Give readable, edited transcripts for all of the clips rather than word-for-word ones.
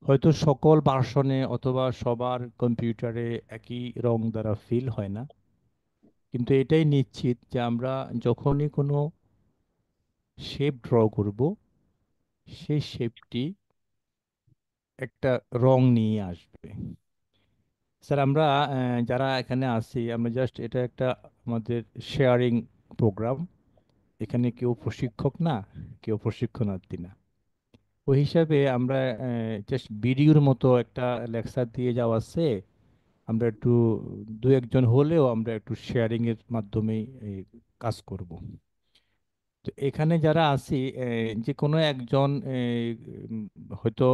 হয়তো সকল ভার্সনে অথবা সবার কম্পিউটারে একই রং দ্বারা ফিল হয় না, কিন্তু এটাই নিশ্চিত যে আমরা যখনই কোনো শেপ ড্র করব, সেই শেপটি একটা রং নিয়ে আসবে। স্যার, আমরা যারা এখানে আছি, আমরা জাস্ট এটা একটা আমাদের শেয়ারিং প্রোগ্রাম। এখানে কেউ প্রশিক্ষক না, কেউ প্রশিক্ষণার্থী না। ওই হিসাবে আমরা জাস্ট ভিডিওর মতো একটা লেকচার দিয়ে যাওয়াচ্ছে। আমরা একটু দু একজন হলেও আমরা একটু শেয়ারিং এর মাধ্যমেই এই কাজ করব। তো এখানে যারা আছি, যে কোনো একজন উম, হয়তো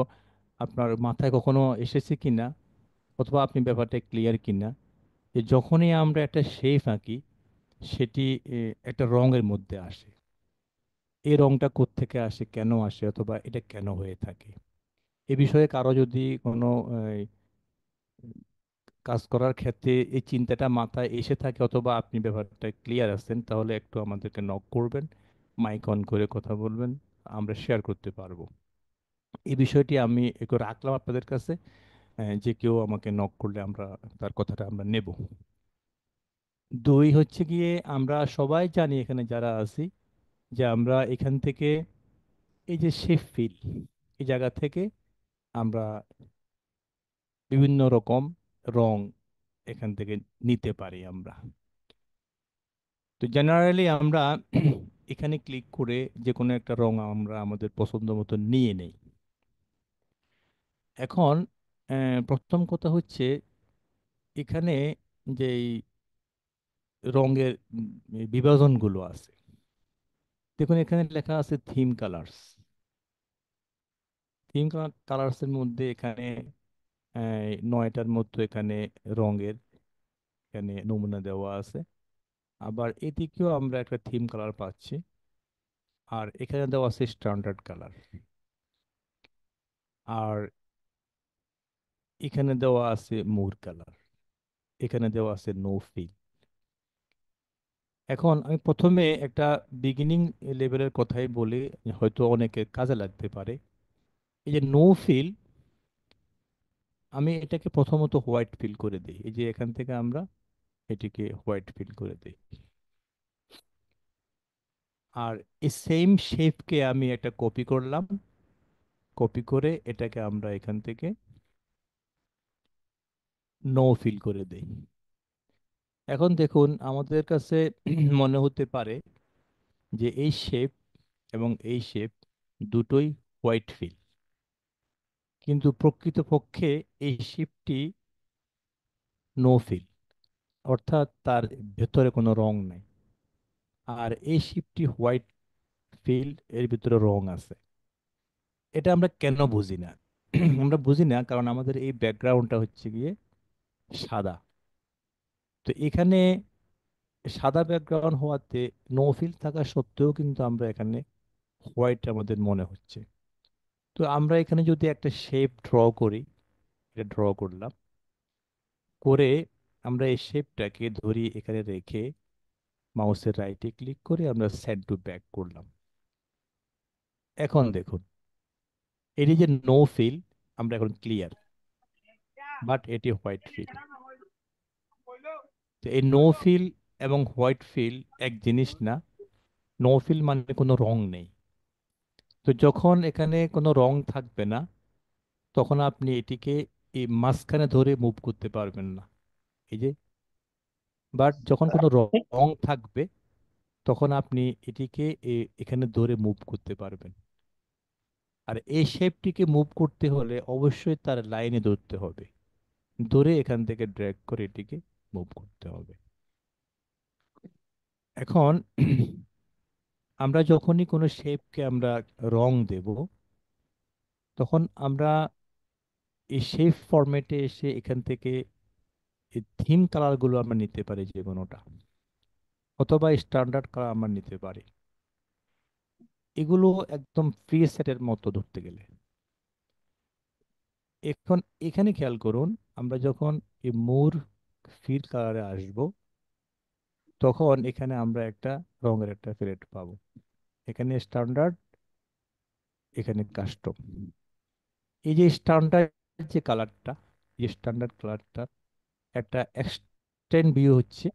আপনার মাথায় কখনো এসেছে কিনা, অথবা আপনি ব্যাপারটা ক্লিয়ার কিনা, যে যখনই আমরা একটা শেপ আঁকি, সেটি একটা রঙের মধ্যে আসে। এই রংটা কোত্থেকে আসে, কেন আসে, অথবা এটা কেন হয়ে থাকে, এ বিষয়ে কারো যদি কোনো কাজ করার ক্ষেত্রে এই চিন্তাটা মাথায় এসে থাকে, অথবা আপনি ব্যাপারটা ক্লিয়ার আছেন, তাহলে একটু আমাদেরকে নক করবেন, মাইক অন করে কথা বলবেন, আমরা শেয়ার করতে পারবো। এই বিষয়টি আমি একটু রাখলাম আপনাদের কাছে। যে কেউ আমাকে নক করলে আমরা তার কথাটা আমরা নেব। দুই হচ্ছে গিয়ে, আমরা সবাই জানি এখানে যারা আছি, যে আমরা এখান থেকে এই যে শেপ ফিল, এই জায়গা থেকে আমরা বিভিন্ন রকম রং এখান থেকে নিতে পারি আমরা। তো জেনারেলি আমরা এখানে ক্লিক করে যে কোনো একটা রং আমরা আমাদের পছন্দ মতো নিয়ে নেই। এখন প্রথম কথা হচ্ছে, এখানে যে এই রঙের এই বিভাজনগুলো আছে, দেখুন এখানে লেখা আছে থিম কালার্স। থিম কালার্স এর মধ্যে এখানে নয়টার মতো এখানে রঙের এখানে নমুনা দেওয়া আছে। আবার এদিকেও আমরা একটা থিম কালার পাচ্ছি। আর এখানে দেওয়া আছে স্ট্যান্ডার্ড কালার। আর এখানে দেওয়া আছে মুর কালার। এখানে দেওয়া আছে নো ফিল। এখন আমি প্রথমে একটা বিগিনিং লেভেলের কথাই বলি, হয়তো অনেকের কাজে লাগতে পারে। এই যে নো ফিল, আমি এটাকে প্রথমত হোয়াইট ফিল করে দিই। এই যে এখান থেকে আমরা এটিকে হোয়াইট ফিল করে দিই। আর এই সেম শেপকে আমি একটা কপি করলাম। কপি করে এটাকে আমরা এখান থেকে নো ফিল করে দেই। এখন দেখুন আমাদের কাছে মনে হতে পারে যে এই শেপ এবং এই শেপ দুটোই হোয়াইট ফিল, কিন্তু প্রকৃতপক্ষে এই শেপটি নো ফিল, অর্থাৎ তার ভেতরে কোনো রং নাই। আর এই শেপটি হোয়াইট ফিল, এর ভিতরে রং আছে। এটা আমরা কেন বুঝি না? আমরা বুঝি না কারণ আমাদের এই ব্যাকগ্রাউন্ডটা হচ্ছে গিয়ে সাদা। তো এখানে সাদা ব্যাকগ্রাউন্ড হওয়াতে নো ফিল থাকা সত্ত্বেও কিন্তু আমরা এখানে হোয়াইট আমাদের মনে হচ্ছে। তো আমরা এখানে যদি একটা শেপ ড্র করি, এটা ড্র করলাম, করে আমরা এই শেপটাকে ধরি এখানে রেখে মাউসের রাইটে ক্লিক করে আমরা সেন্ড টু ব্যাক করলাম। এখন দেখুন, এটি যে নো ফিল, আমরা এখন ক্লিয়ার, বাট এটি হোয়াইট ফিল। তো এই নো ফিল এবং হোয়াইট ফিল এক জিনিস না। নো ফিল মানে কোনো রং নেই। তো যখন এখানে কোনো রং থাকবে না, তখন আপনি এটিকে এই মাঝখানে ধরে মুভ করতে পারবেন না। এই যে, বাট যখন কোনো রং থাকবে, তখন আপনি এটিকে এখানে ধরে মুভ করতে পারবেন। আর এই শেপটিকে মুভ করতে হলে অবশ্যই তার লাইনে ধরতে হবে। ধরে এখান থেকে ড্র্যাগ করে এটিকে মুভ করতে হবে। এখন আমরা যখনই কোনো শেপকে আমরা রং দেব, তখন আমরা এই শেপ ফরম্যাটে এসে এখান থেকে এই থিম কালারগুলো আমরা নিতে পারি যে কোনোটা, অথবা স্ট্যান্ডার্ড কালার আমরা নিতে পারি। এগুলো একদম ফ্রি সেটের মতো ধরতে গেলে। এখন এখানে খেয়াল করুন, আমরা যখন এই মোর ফিল কালারে আসব, তখন এখানে আমরা একটা রঙের একটা প্যালেট পাবো। এখানে স্ট্যান্ডার্ড, এখানে কাস্টম। এই যে স্ট্যান্ডার্ড যে কালারটা, যে স্ট্যান্ডার্ড কালারটা একটা এক্সটেন্ড ভিউ হচ্ছে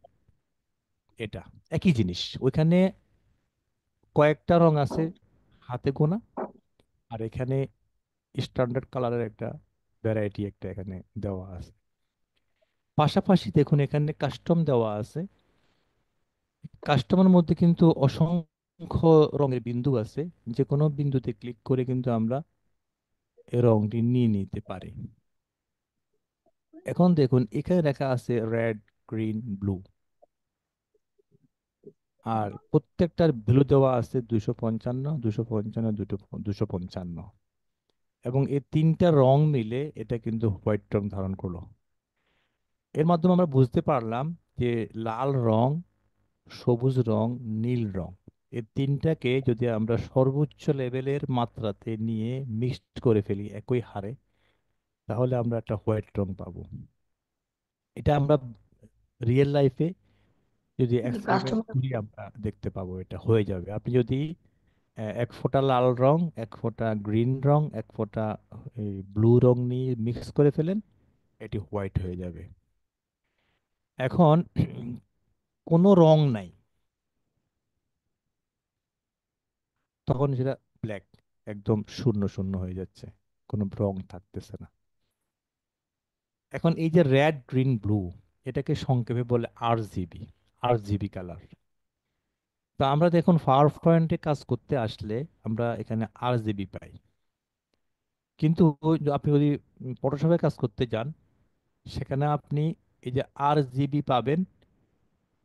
এটা, একই জিনিস। ওইখানে কয়েকটা রং আছে হাতে গোনা, আর এখানে স্ট্যান্ডার্ড কালারের একটা ভ্যারাইটি একটা এখানে দেওয়া আছে। পাশাপাশি দেখুন এখানে কাস্টম দেওয়া আছে। কাস্টমের মধ্যে কিন্তু অসংখ্য রঙের বিন্দু আছে, যে কোনো বিন্দুতে ক্লিক করে কিন্তু আমরা এই রংটি নিয়ে নিতে পারি। এখন দেখুন এখানে লেখা আছে রেড, গ্রিন, ব্লু, আর প্রত্যেকটার ভ্যালু দেওয়া আছে 255, 255, 255। এবং এই তিনটা রং মিলে এটা কিন্তু হোয়াইট রং ধারণ করলো। এর মাধ্যমে আমরা বুঝতে পারলাম যে লাল রং, সবুজ রং, নীল রং, এই তিনটাকে যদি আমরা সর্বোচ্চ লেভেলের মাত্রাতে নিয়ে মিক্সড করে ফেলি একই হারে, তাহলে আমরা একটা হোয়াইট রং পাবো। এটা আমরা রিয়েল লাইফে যদি এক্সপেরিমেন্ট কাস্টমার। করি আমরা দেখতে পাবো এটা হয়ে যাবে। আপনি যদি এক ফোঁটা লাল রং, এক ফোঁটা গ্রিন রং, এক ফোঁটা ব্লু রং নিয়ে মিক্স করে ফেলেন, এটি হোয়াইট হয়ে যাবে। এখন কোনো রং নাই, তখন সেটা ব্ল্যাক, একদম শূন্য শূন্য হয়ে যাচ্ছে, কোনো রং থাকতেছে না। এখন এই যে রেড, গ্রিন, ব্লু, এটাকে সংক্ষেপে বলে RGB, RGB কালার। তো আমরা দেখুন পাওয়ার পয়েন্টে কাজ করতে আসলে আমরা এখানে RGB পাই। কিন্তু আপনি যদি ফটোশপে কাজ করতে যান, সেখানে আপনি এই যে RGB পাবেন,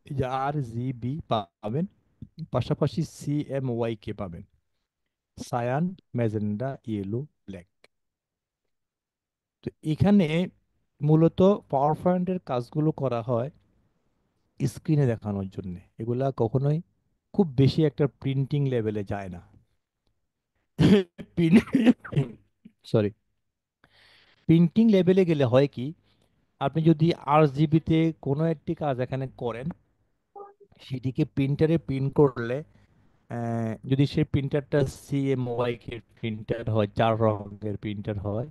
এই যে RGB পাবেন, পাশাপাশি CMYK পাবেন, সায়ান, ম্যাজেন্ডা, ইয়েলো, ব্ল্যাক। তো এখানে মূলত পাওয়ার পয়েন্টের কাজগুলো করা হয় স্ক্রিনে দেখানোর জন্য। এগুলা কখনোই খুব বেশি একটা প্রিন্টিং লেভেলে যায় না। সরি, প্রিন্টিং লেভেলে গেলে হয় কি, আপনি যদি RGBতে কোনো একটি কাজ এখানে করেন, সেটিকে প্রিন্টারে প্রিন্ট করলে, যদি সেই প্রিন্টারটা CMYK প্রিন্টার হয়, 4 রঙের প্রিন্টার হয়,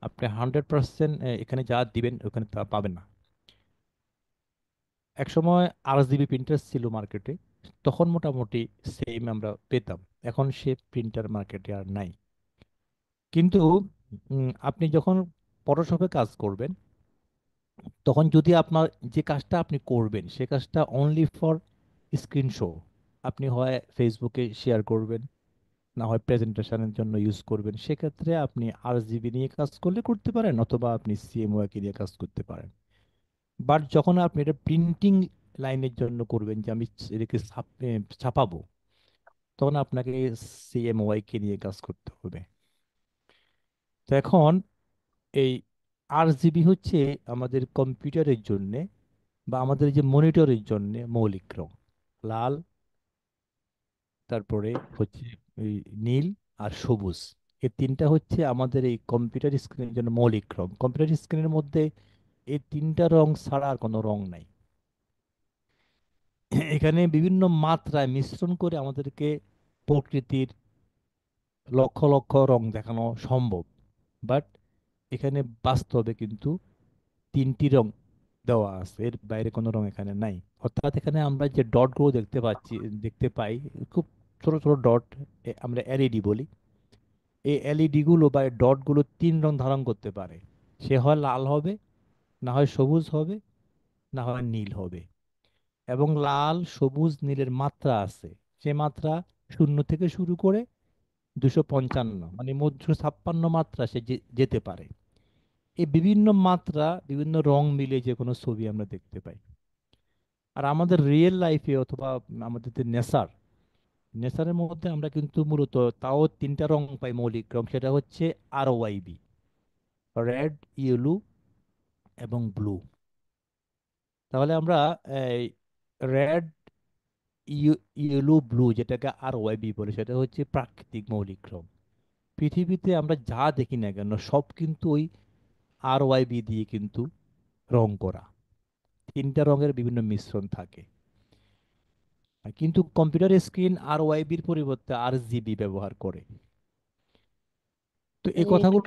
আপনি 100% এখানে যা দিবেন ওখানে তা পাবেন না। একসময় RGB প্রিন্টার ছিল মার্কেটে, তখন মোটামুটি সেম আমরা পেতাম। এখন সে প্রিন্টার মার্কেটে আর নাই। কিন্তু আপনি যখন ফটোশপে কাজ করবেন, তখন যদি আপনার যে কাজটা আপনি করবেন সে কাজটা অনলি ফর স্ক্রিন শো, আপনি হয় ফেসবুকে শেয়ার করবেন, না হয় প্রেজেন্টেশনের জন্য ইউজ করবেন, সেক্ষেত্রে আপনি RGB নিয়ে কাজ করলে করতে পারেন, অথবা আপনি CMYK নিয়ে কাজ করতে পারেন। বাট যখন আপনি এটা প্রিন্টিং লাইনের জন্য করবেন, যে আমি এটাকে ছাপাবো, তখন আপনাকে CMYK নিয়ে কাজ করতে হবে। তো এখন এই RGB হচ্ছে আমাদের কম্পিউটারের জন্যে বা আমাদের যে মনিটরের জন্যে মৌলিক রং। লাল, তারপরে হচ্ছে এই নীল, আর সবুজ, এই তিনটা হচ্ছে আমাদের এই কম্পিউটার স্ক্রিনের জন্য মৌলিক রং। কম্পিউটার স্ক্রিনের মধ্যে এই তিনটা রং ছাড়া আর কোনো রং নাই। এখানে বিভিন্ন মাত্রায় মিশ্রণ করে আমাদেরকে প্রকৃতির লক্ষ লক্ষ রং দেখানো সম্ভব। বাট এখানে বাস্তবে কিন্তু তিনটি রং দেওয়া আছে, এর বাইরে কোনো রং এখানে নাই। অর্থাৎ এখানে আমরা যে ডটগুলো দেখতে পাচ্ছি, দেখতে পাই, খুব ছোট ছোট ডট, আমরা LED বলি। এই LED গুলো বা ডটগুলো তিন রং ধারণ করতে পারে। সে হয় লাল হবে, না হয় সবুজ হবে, না হয় নীল হবে। এবং লাল, সবুজ, নীলের মাত্রা আছে। সে মাত্রা 0 থেকে শুরু করে 255, মানে মোট 256 মাত্রা সে যেতে পারে। এই বিভিন্ন মাত্রা, বিভিন্ন রং মিলে যে কোনো ছবি আমরা দেখতে পাই। আর আমাদের রিয়েল লাইফে অথবা আমাদের যে নেচার, নেচারের মধ্যে আমরা কিন্তু মূলত তাও তিনটা রং পাই, মৌলিক রং। সেটা হচ্ছে RYB, রেড, ইয়েলো এবং ব্লু। তাহলে আমরা এই রেড, ইয়েলো, ব্লু, যেটাকে RYB বলে, সেটা হচ্ছে প্রাকৃতিক মৌলিক রং। পৃথিবীতে আমরা যা দেখি না কেন সব কিন্তু ওই RYB দিয়ে কিন্তু রং করা। তিনটা রঙের বিভিন্ন মিশ্রণ থাকে। কিন্তু কম্পিউটার স্ক্রিন RYBর পরিবর্তে RGB ব্যবহার করে। তো এই জি। কথাগুলো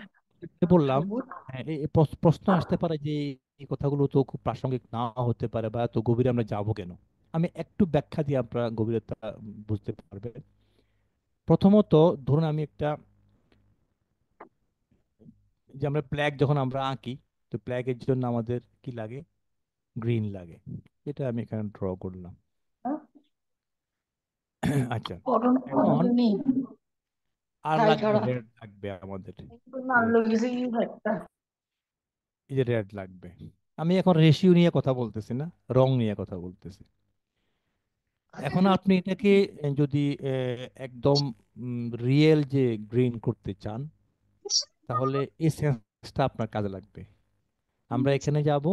যে বললাম, হ্যাঁ, এই প্রশ্ন আসতে পারে যে এই কথাগুলো তো খুব প্রাসঙ্গিক না হতে পারে, বা এত গভীরে আমরা যাবো কেন। আমি একটু ব্যাখ্যা দিয়ে আপনারা গভীরতা বুঝতে পারবেন। প্রথমত, ধরুন আমি একটা, যে আমরা প্ল্যাগ যখন আমরা আঁকি, তো প্ল্যাগের জন্য আমাদের কি লাগে? গ্রিন লাগে। এটা আমি এখানে ড্র করলাম। আচ্ছা, এখন আর লাগবে, রেড লাগবে আমাদের। রেড, এই যে রেড লাগবে। আমি এখন রেশিও নিয়ে কথা বলতেছি না, রং নিয়ে কথা বলতেছি। এখন আপনি এটাকে যদি একদম রিয়েল যে গ্রিন করতে চান, তাহলে এই সেন্সটা আপনার কাজে লাগবে। আমরা এখানে যাব,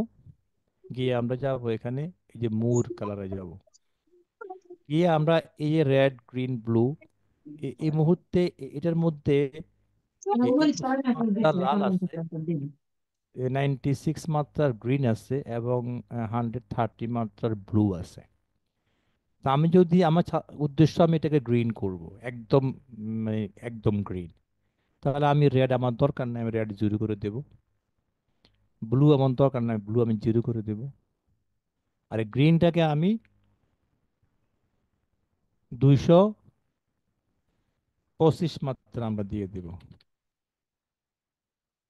গিয়ে আমরা যাব এখানে, এই যে মুর কালারে যাব, গিয়ে আমরা এই যে রেড গ্রিন ব্লু, এই মুহূর্তে এটার মধ্যে 81 মাত্রা লাল আছে, 96 মাত্রার গ্রিন আছে, এবং 130 মাত্রার ব্লু আছে। তা আমি যদি আমার উদ্দেশ্য আমি এটাকে গ্রিন করব, একদম মানে একদম গ্রিন, তাহলে আমি রেড আমার দরকার নাই, আমি রেড জিরো করে দেব। ব্লু আমার দরকার নাই, ব্লু আমি জিরো করে দেব। আর গ্রিনটাকে আমি 225 মাত্রা আমরা দিয়ে দেব।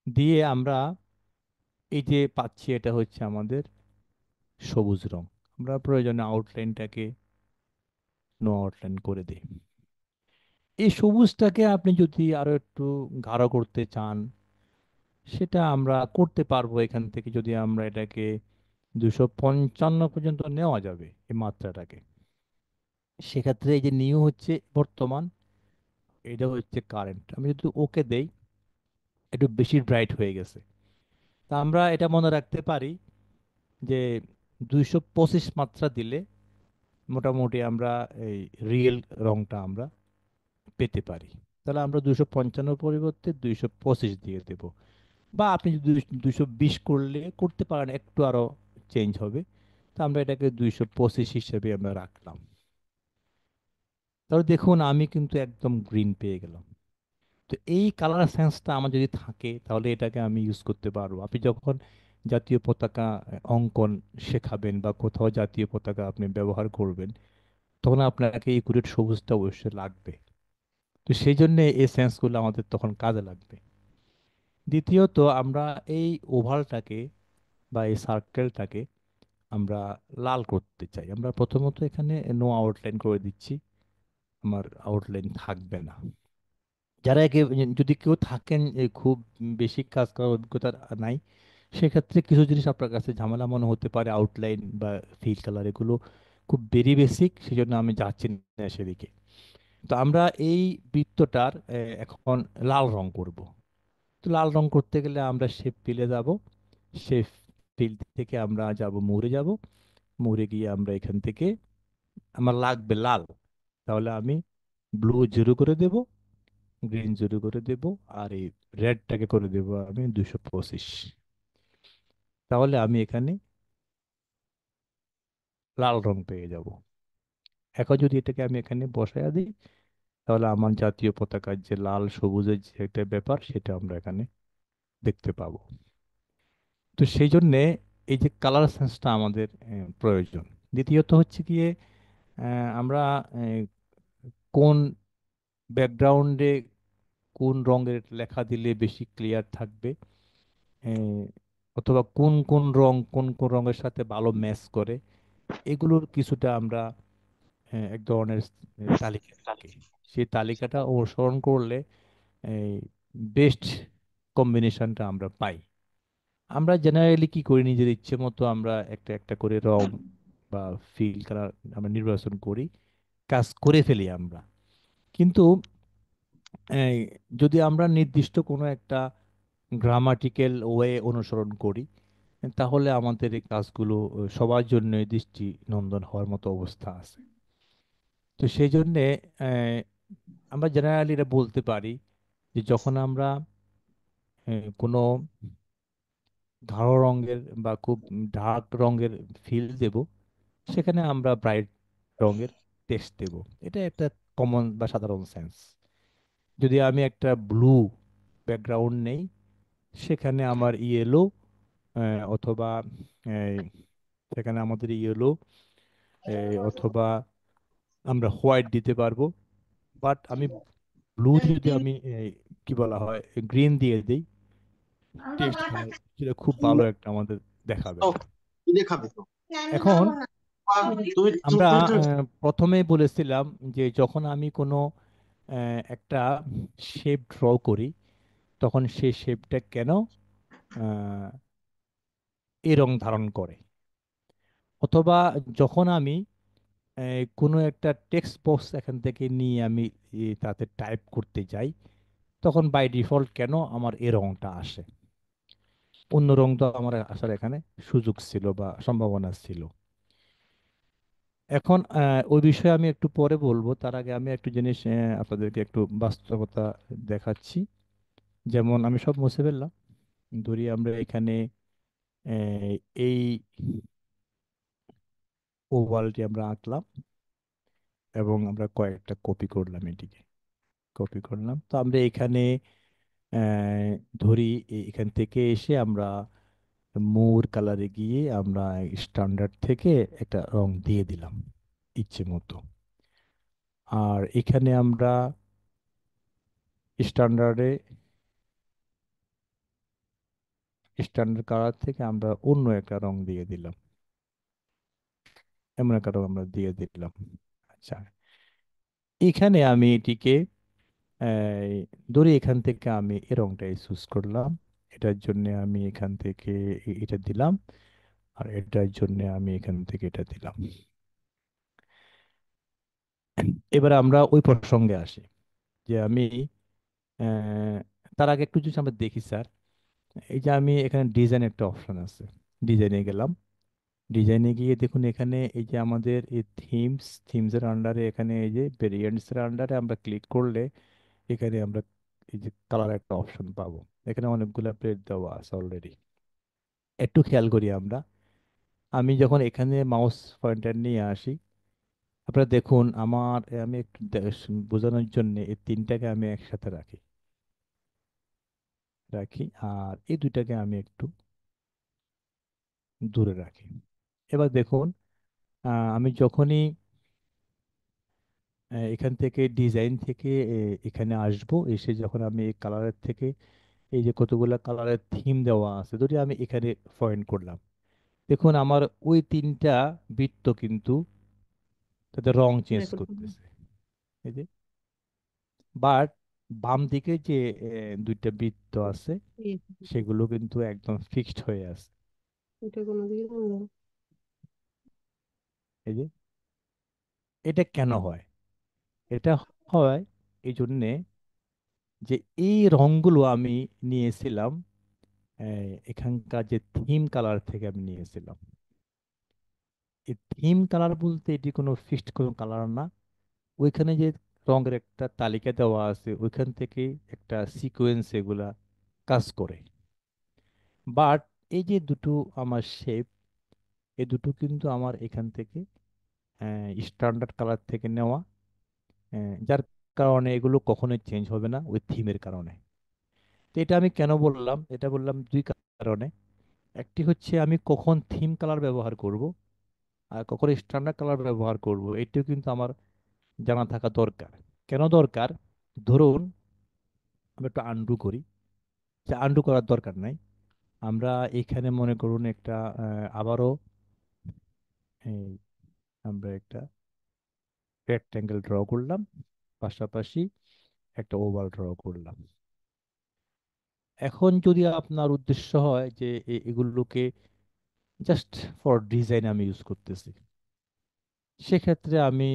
দিয়ে আমরা এই যে পাচ্ছি, এটা হচ্ছে আমাদের সবুজ রং। আমরা প্রয়োজনে আউটলাইনটাকে নো আউটলাইন করে দিই। এই সবুজটাকে আপনি যদি আরো একটু গাঢ় করতে চান, সেটা আমরা করতে পারবো এখান থেকে। যদি আমরা এটাকে 255 পর্যন্ত নেওয়া যাবে এই মাত্রাটাকে। সেক্ষেত্রে এই যে নিউ হচ্ছে বর্তমান, এটা হচ্ছে কারেন্ট, আমি যদি ওকে দেই, একটু বেশি ব্রাইট হয়ে গেছে। তা আমরা এটা মনে রাখতে পারি যে 225 মাত্রা দিলে মোটামুটি আমরা এই রিয়েল রংটা আমরা পেতে পারি। তাহলে আমরা 255 পরিবর্তে 225 দিয়ে দেব। বা আপনি যদি 220 করলে করতে পারেন, একটু আরো চেঞ্জ হবে। তো আমরা এটাকে 225 হিসেবে আমরা রাখলাম। তাহলে দেখুন আমি কিন্তু একদম গ্রিন পেয়ে গেলাম। তো এই কালার সেন্সটা আমার যদি থাকে, তাহলে এটাকে আমি ইউজ করতে পারবো। আপনি যখন জাতীয় পতাকা অঙ্কন শেখাবেন, বা কোথাও জাতীয় পতাকা আপনি ব্যবহার করবেন, তখন আপনাকে এই কুরেট সবুজটা অবশ্যই লাগবে। তো সেই জন্য এই সেন্সগুলো আমাদের তখন কাজে লাগবে। দ্বিতীয়ত, আমরা এই ওভালটাকে বা এই সার্কেলটাকে আমরা লাল করতে চাই। আমরা প্রথমত এখানে নো আউটলাইন করে দিচ্ছি, আমার আউটলাইন থাকবে না। যারা একে, যদি কেউ থাকেন খুব বেশি কাজ করার অভিজ্ঞতা নাই, সেক্ষেত্রে কিছু জিনিস আপনার কাছে ঝামেলা মনে হতে পারে, আউটলাইন বা ফিল কালার এগুলো খুব ভেরি বেসিক, সেজন্য আমি যাচ্ছি না সেদিকে। তো আমরা এই বৃত্তটার এখন লাল রং করব। তো লাল রং করতে গেলে আমরা শেপ ফিলে যাব। শেপ ফিল থেকে আমরা যাব মুড়ে, যাব মুড়ে গিয়ে আমরা এখান থেকে, আমার লাগবে লাল, তাহলে আমি ব্লু জিরো করে দেব, গ্রিন জিরো করে দেব, আর এই রেডটাকে করে দেব আমি 225। তাহলে আমি এখানে লাল রং পেয়ে যাব। এখন যদি এটাকে আমি এখানে বসায়া দিই, তাহলে আমার জাতীয় পতাকার যে লাল সবুজের যে একটা ব্যাপার, সেটা আমরা এখানে দেখতে পাবো। তো সেই জন্যে এই যে কালার সেন্সটা আমাদের প্রয়োজন। দ্বিতীয়ত হচ্ছে গিয়ে আমরা কোন ব্যাকগ্রাউন্ডে কোন রঙের লেখা দিলে বেশি ক্লিয়ার থাকবে, আহ, অথবা কোন কোন রং কোন কোন রঙের সাথে ভালো ম্যাচ করে, এগুলোর কিছুটা আমরা এক ধরনের তালিকা থাকে। সেই তালিকাটা অনুসরণ করলে এই বেস্ট কম্বিনেশনটা আমরা পাই। আমরা জেনারেলি কি করি, নিজের ইচ্ছে মতো আমরা একটা একটা করে রং বা ফিল কালার আমরা নির্বাচন করি, কাজ করে ফেলি আমরা। কিন্তু এই, যদি আমরা নির্দিষ্ট কোনো একটা গ্রামাটিক্যাল ওয়ে অনুসরণ করি, তাহলে আমাদের এই কাজগুলো সবার জন্য দৃষ্টি নন্দন হওয়ার মতো অবস্থা আছে। তো সেই জন্যে আমরা জেনারেলি এটা বলতে পারি যে যখন আমরা কোনো গাঢ় রঙের বা খুব ডার্ক রঙের ফিল দেব, সেখানে আমরা ব্রাইট রঙের টেক্সট দেব। এটা একটা কমন বা সাধারণ সেন্স। যদি আমি একটা ব্লু ব্যাকগ্রাউন্ড নেই, সেখানে আমার ইয়েলো, অথবা এই, সেখানে আমাদের ইয়েলো অথবা আমরা হোয়াইট দিতে পারবো। বাট আমি ব্লু যদি আমি কি বলা হয় গ্রিন দিয়ে দিই, টেস্ট হয়, সেটা খুব ভালো একটা আমাদের দেখাবে। তো কিনে খাবে তো। এখন তুমি আমরা তুমি তুমি প্রথমেই বলেছিলাম যে যখন আমি কোনো একটা শেপ ড্র করি, তখন সেই শেপটা কেন আহ, এই রং ধারণ করে, অথবা যখন আমি কোনো একটা টেক্সট বক্স এখান থেকে নিয়ে আমি তাতে টাইপ করতে যাই, তখন বাই ডিফল্ট কেন আমার এই রংটা আসে। অন্য রং তো আমার আসার এখানে সুযোগ ছিল বা সম্ভাবনা ছিল। এখন ওই বিষয়ে আমি একটু পরে বলবো, তার আগে আমি একটু জিনিস আপনাদেরকে একটু বাস্তবতা দেখাচ্ছি। যেমন আমি সব মুছে ফেললাম, ধরি আমরা এখানে এই ওভালটি আমরা আঁকলাম এবং আমরা কয়েকটা কপি করলাম, এটিকে কপি করলাম। তো আমরা এখানে আহ, ধরি এখান থেকে এসে আমরা মোর কালারে গিয়ে আমরা স্ট্যান্ডার্ড থেকে একটা রং দিয়ে দিলাম ইচ্ছে মতো। আর এখানে আমরা স্ট্যান্ডার্ডে স্ট্যান্ডার্ড কালার থেকে আমরা অন্য একটা রং দিয়ে দিলাম, এমন একটা রং আমরা দিয়ে দিলাম। আচ্ছা, এখানে আমি এটিকে এই, ধরি এখান থেকে আমি এই রংটাই চুজ করলাম, এটার জন্য আমি এখান থেকে এটা দিলাম, আর এটার জন্য আমি এখান থেকে এটা দিলাম। এবার আমরা ওই প্রসঙ্গে আসি যে আমি আহ, তার আগে একটু যদি আমরা দেখি স্যার, এই যে আমি এখানে ডিজাইন একটা অপশন আছে, ডিজাইনে গেলাম। ডিজাইনে গিয়ে দেখুন এখানে এই যে আমাদের এই থিমসের আন্ডারে এখানে এই যে ভেরিয়েন্টসের আন্ডারে আমরা ক্লিক করলে এখানে আমরা এই যে কালার একটা অপশন পাবো। এখানে অনেকগুলো প্লেট দেওয়া আছে অলরেডি। একটু খেয়াল করি আমরা, আমি যখন এখানে মাউস পয়েন্টার নিয়ে আসি, আপনারা দেখুন আমার আমি একটু বোঝানোর জন্য এই তিনটাকে আমি একসাথে রাখি রাখি আর এই দুইটাকে আমি একটু দূরে রাখি। এবার দেখুন আমি যখনই এখান থেকে ডিজাইন থেকে এখানে আসব, এসে যখন আমি এই কালারের থেকে এই যে কতগুলো কালারের থিম দেওয়া আছে যদি আমি এখানে পয়েন্ট করলাম, দেখুন আমার ওই তিনটা বৃত্ত কিন্তু তাদের রং চেঞ্জ করতেছে, এই যে। বাট বাম দিকে যে দুইটা বৃত্ত আছে সেগুলো কিন্তু একদম ফিক্সড হয়ে আছে, এটা কোনো দিকে এই যে। এটা কেন হয়? এটা হয় এই জন্যে যে এই রংগুলো আমি নিয়েছিলাম এখানকার যে থিম কালার থেকে আমি নিয়েছিলাম। এই থিম কালার বলতে এটি কোনো ফিক্সড কোনো কালার না, ওইখানে যে রঙের একটা তালিকা দেওয়া আছে ওইখান থেকে একটা সিকোয়েন্স এগুলা কাজ করে। বাট এই যে দুটো আমার শেপ, এই দুটো কিন্তু আমার এখান থেকে স্ট্যান্ডার্ড কালার থেকে নেওয়া, যার কারণে এগুলো কখনোই চেঞ্জ হবে না ওই থিমের কারণে। তো এটা আমি কেন বললাম, এটা বললাম দুই কারণে। একটি হচ্ছে আমি কখন থিম কালার ব্যবহার করব আর কখন স্ট্যান্ডার্ড কালার ব্যবহার করব, এটিও কিন্তু আমার জানা থাকা দরকার। কেন দরকার? ধরুন আমি একটু আন্ডু করি, যে আন্ডু করার দরকার নাই। আমরা এখানে মনে করুন একটা আবারও এই আমরা একটা রেক্ট্যাঙ্গেল ড্র করলাম, পাশাপাশি একটা ওভাল ড্র করলাম। এখন যদি আপনার উদ্দেশ্য হয় যে এগুলোকে জাস্ট ফর ডিজাইন আমি ইউজ করতেছি, সেক্ষেত্রে আমি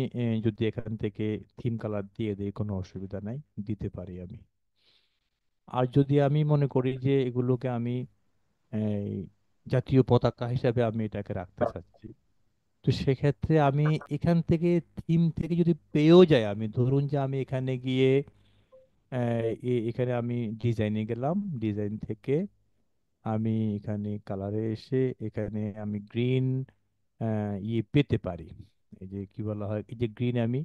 যদি এখান থেকে থিম কালার দিয়ে দিই কোনো অসুবিধা নাই, দিতে পারি আমি। আর যদি আমি মনে করি যে এগুলোকে আমি এই জাতীয় পতাকা হিসাবে আমি এটাকে রাখতে চাচ্ছি, তো সেক্ষেত্রে আমি এখান থেকে থিম থেকে যদি পেয়েও যাই, আমি ধরুন যে আমি এখানে গিয়ে এখানে আমি ডিজাইনে গেলাম, ডিজাইন থেকে আমি এখানে কালারে এসে এখানে আমি গ্রিন ইয়ে পেতে পারি, এই যে কি বলা হয়, এই যে গ্রিন আমি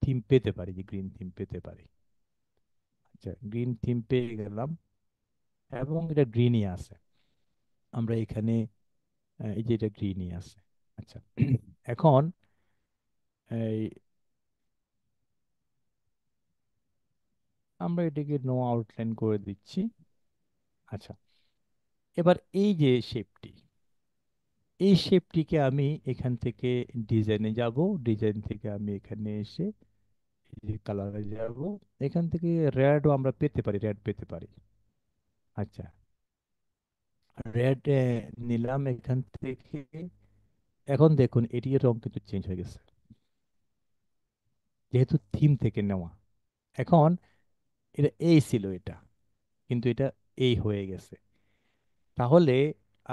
থিম পেতে পারি, যে গ্রিন থিম পেতে পারি। আচ্ছা, গ্রিন থিম পেয়ে গেলাম। এবং এটা গ্রিনই আছে। আমরা এখানে এই যে এটা গ্রিনই আছে। আচ্ছা, এখন এই আমরা এটাকে নো আউটলাইন করে দিচ্ছি। আচ্ছা, এবার এই যে শেপটি, এই শেপটিকে আমি এখান থেকে ডিজাইনে যাব। ডিজাইন থেকে আমি এখানে এসে এই যে কালারে যাব। এখান থেকে রেডও আমরা পেতে পারি, রেড পেতে পারি। আচ্ছা, রেড নিলাম এখান থেকে। এখন দেখুন এটির রং কিন্তু চেঞ্জ হয়ে গেছে, যেহেতু থিম থেকে নেওয়া। এখন এটা এই ছিল এটা, কিন্তু এটা এই হয়ে গেছে। তাহলে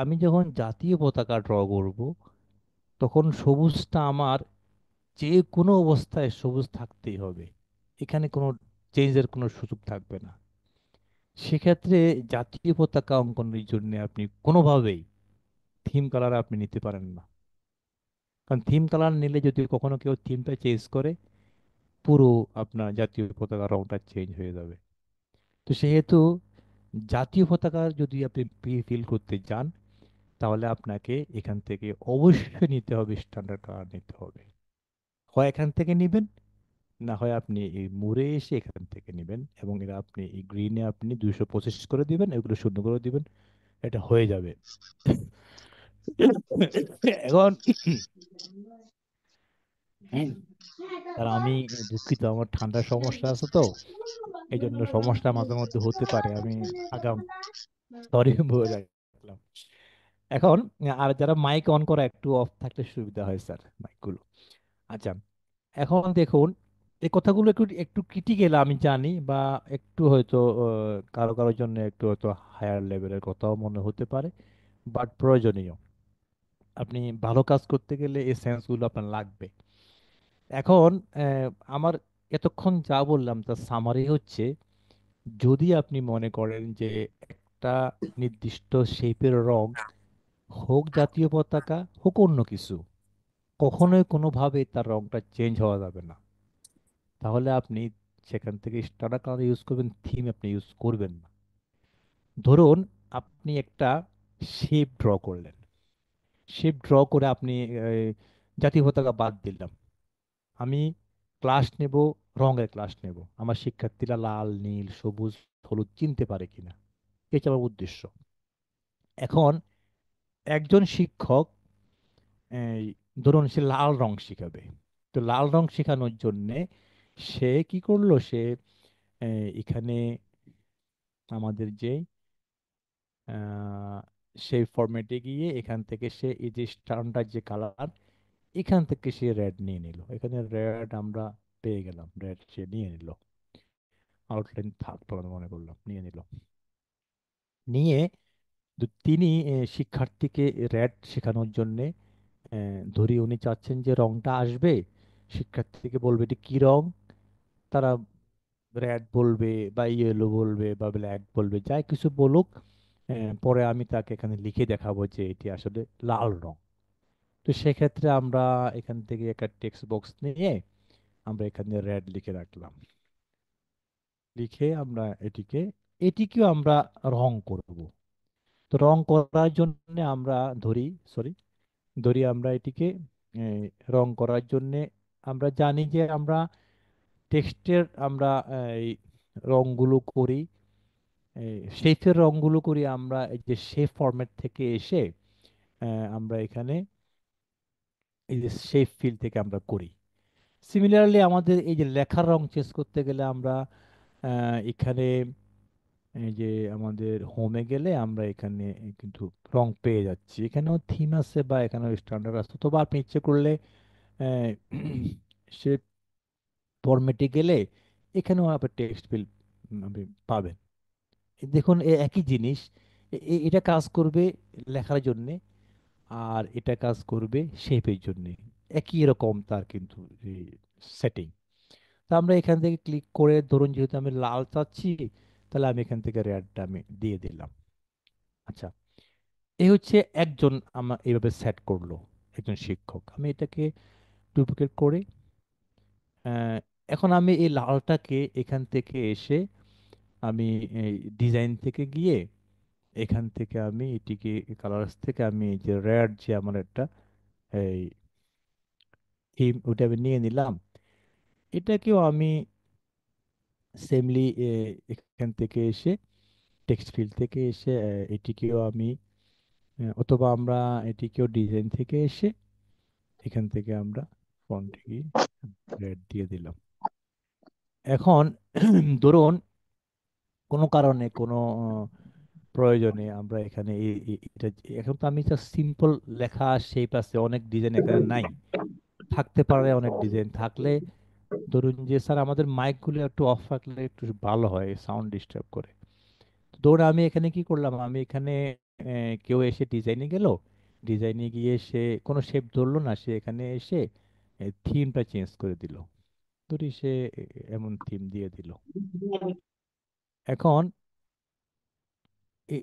আমি যখন জাতীয় পতাকা ড্র করব, তখন সবুজটা আমার যে কোনো অবস্থায় সবুজ থাকতেই হবে। এখানে কোনো চেঞ্জের কোনো সুযোগ থাকবে না। সেক্ষেত্রে জাতীয় পতাকা অঙ্কনের জন্য আপনি কোনোভাবেই থিম কালার আপনি নিতে পারেন না। কারণ থিম কালার নিলে যদি কখনো কেউ থিমটা চেঞ্জ করে, পুরো আপনার জাতীয় পতাকা রংটা চেঞ্জ হয়ে যাবে। তো সেহেতু জাতীয় পতাকা যদি আপনি ফিল করতে যান, তাহলে আপনাকে এখান থেকে অবশ্যই নিতে হবে, স্ট্যান্ডার্ড কালার নিতে হবে। হয় এখান থেকে নেবেন, না হয় আপনি এই মুড়ে এসে এখান থেকে নেবেন, এবং এটা আপনি এই গ্রিনে আপনি 225 করে দিবেন, এগুলো শূন্য করে দিবেন, এটা হয়ে যাবে। এখন আর আমি দুঃখিত, আমার ঠান্ডার সমস্যা আছে তো, এই জন্য সমস্যা মাঝে মধ্যে হতে পারে। আমি আগাম সরি বলে রাখলাম। এখন আর যারা মাইক অন করা একটু অফ থাকলে সুবিধা হয় স্যার, মাইকগুলো। আচ্ছা, এখন দেখুন, এই কথাগুলো একটু একটু ক্রিটিক্যাল আমি জানি, বা একটু হয়তো কারো কারোর জন্য একটু হয়তো হায়ার লেভেলের কথাও মনে হতে পারে, বাট প্রয়োজনীয়। আপনি ভালো কাজ করতে গেলে এই সেন্সগুলো আপনার লাগবে। এখন আমার এতক্ষণ যা বললাম তার সামারি হচ্ছে, যদি আপনি মনে করেন যে একটা নির্দিষ্ট শেপের রং, হোক জাতীয় পতাকা হোক অন্য কিছু, কখনোই কোনোভাবে তার রংটা চেঞ্জ হওয়া যাবে না, তাহলে আপনি সেখান থেকে স্টাডা কালার ইউজ করবেন, থিম আপনি ইউজ করবেন না। ধরুন আপনি একটা শেপ ড্র করলেন, শেপ ড্র করে আপনি জাতীয় পতাকা বাদ দিলাম। আমি ক্লাস নেব, রঙের ক্লাস নেব, আমার শিক্ষার্থীরা লাল নীল সবুজ হলুদ চিনতে পারে কিনা, এটা আমার উদ্দেশ্য। এখন একজন শিক্ষক, এই ধরুন সে লাল রং শিখাবে, তো লাল রং শেখানোর জন্যে সে কি করলো, সে এখানে আমাদের যে সেই ফরম্যাটে গিয়ে এখান থেকে সে এই যে স্ট্যান্ডার্ড যে কালার, এখান থেকে সে রেড নিয়ে নিল। এখানে রেড আমরা পেয়ে গেলাম, রেড সে নিয়ে নিল, আউটলাইন থাকতো না মনে করলাম, নিয়ে নিল। নিয়ে তিনি শিক্ষার্থীকে রেড শেখানোর জন্যে ধরি উনি চাচ্ছেন যে রংটা আসবে, শিক্ষার্থীকে বলবে এটি কি রং, তারা রেড বলবে বা ইয়েলো বলবে বা ব্ল্যাক বলবে, যাই কিছু বলুক। পরে আমি তাকে এখানে লিখে দেখাবো যে এটি আসলে লাল রং। তো সেক্ষেত্রে আমরা এখান থেকে একটা টেক্সট বক্স নিয়ে আমরা এখানে রেড লিখে রাখলাম। লিখে আমরা এটিকেও আমরা রং করব। তো রং করার জন্য আমরা ধরি, সরি, ধরি আমরা এটিকে এই, রং করার জন্য আমরা জানি যে আমরা টেক্সটের আমরা এই রংগুলো করি, শেপের রংগুলো করি আমরা এই যে শেপ ফরম্যাট থেকে এসে আমরা এখানে এই যে শেপ ফিল থেকে আমরা করি। সিমিলারলি আমাদের এই যে লেখার রং চেঞ্জ করতে গেলে আমরা এখানে এই যে আমাদের হোমে গেলে আমরা এখানে কিন্তু রং পেয়ে যাচ্ছি, এখানেও থিম আছে বা এখানেও স্ট্যান্ডার্ড আছে। অথবা আপনি ইচ্ছে করলে আহ, সে ফরম্যাটে গেলে এখানেও আপনার টেক্সট ফিল আপনি পাবেন। দেখুন একই জিনিস, এটা কাজ করবে লেখার জন্যে, আর এটা কাজ করবে শেপের জন্যে। একই রকম তার কিন্তু সেটিং। তো আমরা এখান থেকে ক্লিক করে, ধরুন যেহেতু আমি লাল চাচ্ছি, তাহলে আমি এখান থেকে রেডটা আমি দিয়ে দিলাম। আচ্ছা, এই হচ্ছে একজন আমার এইভাবে সেট করলো, একজন শিক্ষক। আমি এটাকে ডুপ্লিকেট করে এখন আমি এই লালটাকে এখান থেকে এসে আমি এই ডিজাইন থেকে গিয়ে এখান থেকে আমি এটিকে কালার্স থেকে আমি এই যে রেড যে আমার একটা এই থিম ওটা আমি নিয়ে নিলাম। এটাকেও আমি সেমলি এখান থেকে এসে টেক্সট ফিল্ড থেকে এসে এটিকেও আমি অথবা আমরা এটিকেও ডিজাইন থেকে এসে এখান থেকে আমরা ফন্টকে রেড দিয়ে দিলাম। এখন ধরুন কোনো কারণে কোনো প্রয়োজনে আমরা এখানে এটা এখন তো আমি জাস্ট সিম্পল লেখা শেপ আছে, অনেক ডিজাইন এখানে নাই। থাকতে পারে অনেক ডিজাইন থাকলে, ধরুন যে স্যার আমাদের মাইকগুলো একটু অফ রাখলে একটু ভালো হয়, সাউন্ড ডিস্টার্ব করে। তো ধরুন আমি এখানে কি করলাম, আমি এখানে কেউ এসে ডিজাইনে গেল, ডিজাইনে গিয়ে সে কোনো শেপ ধরলো না, সে এখানে এসে থিমটা চেঞ্জ করে দিল। ধরি সে এমন থিম দিয়ে দিল। এখন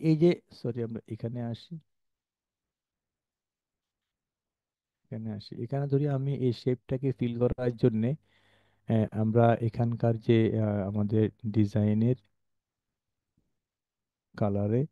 এই যে সরি আমরা এখানে আসি, এখানে ধরি আমি এই শেপটাকে ফিল করার জন্যে আমরা এখানকার যে আমাদের ডিজাইনের কালারে